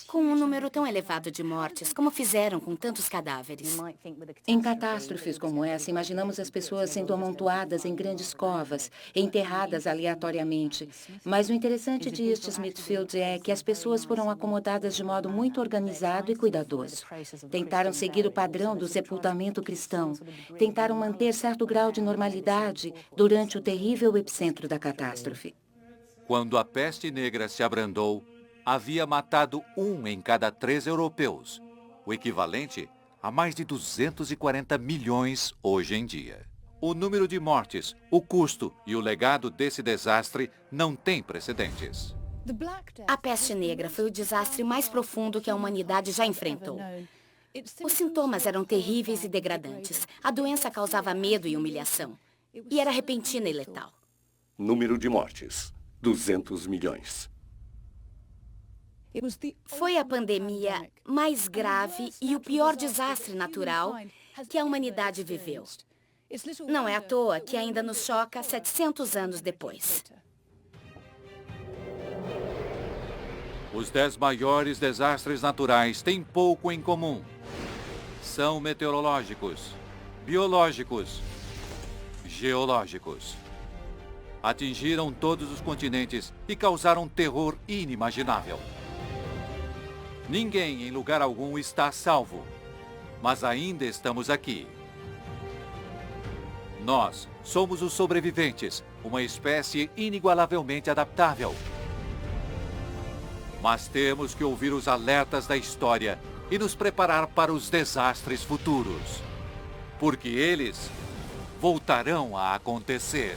Com um número tão elevado de mortes, como fizeram com tantos cadáveres? Em catástrofes como essa, imaginamos as pessoas sendo amontoadas em grandes covas, enterradas aleatoriamente. Mas o interessante de East Smithfield é que as pessoas foram acomodadas de modo muito organizado e cuidadoso. Tentaram seguir o padrão do sepultamento cristão. Tentaram manter certo grau de normalidade durante o terrível epicentro da catástrofe. Quando a peste negra se abrandou, havia matado 1 em cada 3 europeus, o equivalente a mais de 240 milhões hoje em dia. O número de mortes, o custo e o legado desse desastre não têm precedentes. A peste negra foi o desastre mais profundo que a humanidade já enfrentou. Os sintomas eram terríveis e degradantes. A doença causava medo e humilhação. E era repentina e letal. Número de mortes, 200 milhões. Foi a pandemia mais grave e o pior desastre natural que a humanidade viveu. Não é à toa que ainda nos choca 700 anos depois. Os 10 maiores desastres naturais têm pouco em comum. São meteorológicos, biológicos, geológicos. Atingiram todos os continentes e causaram terror inimaginável. Ninguém em lugar algum está a salvo, mas ainda estamos aqui. Nós somos os sobreviventes, uma espécie inigualavelmente adaptável. Mas temos que ouvir os alertas da história e nos preparar para os desastres futuros, porque eles voltarão a acontecer.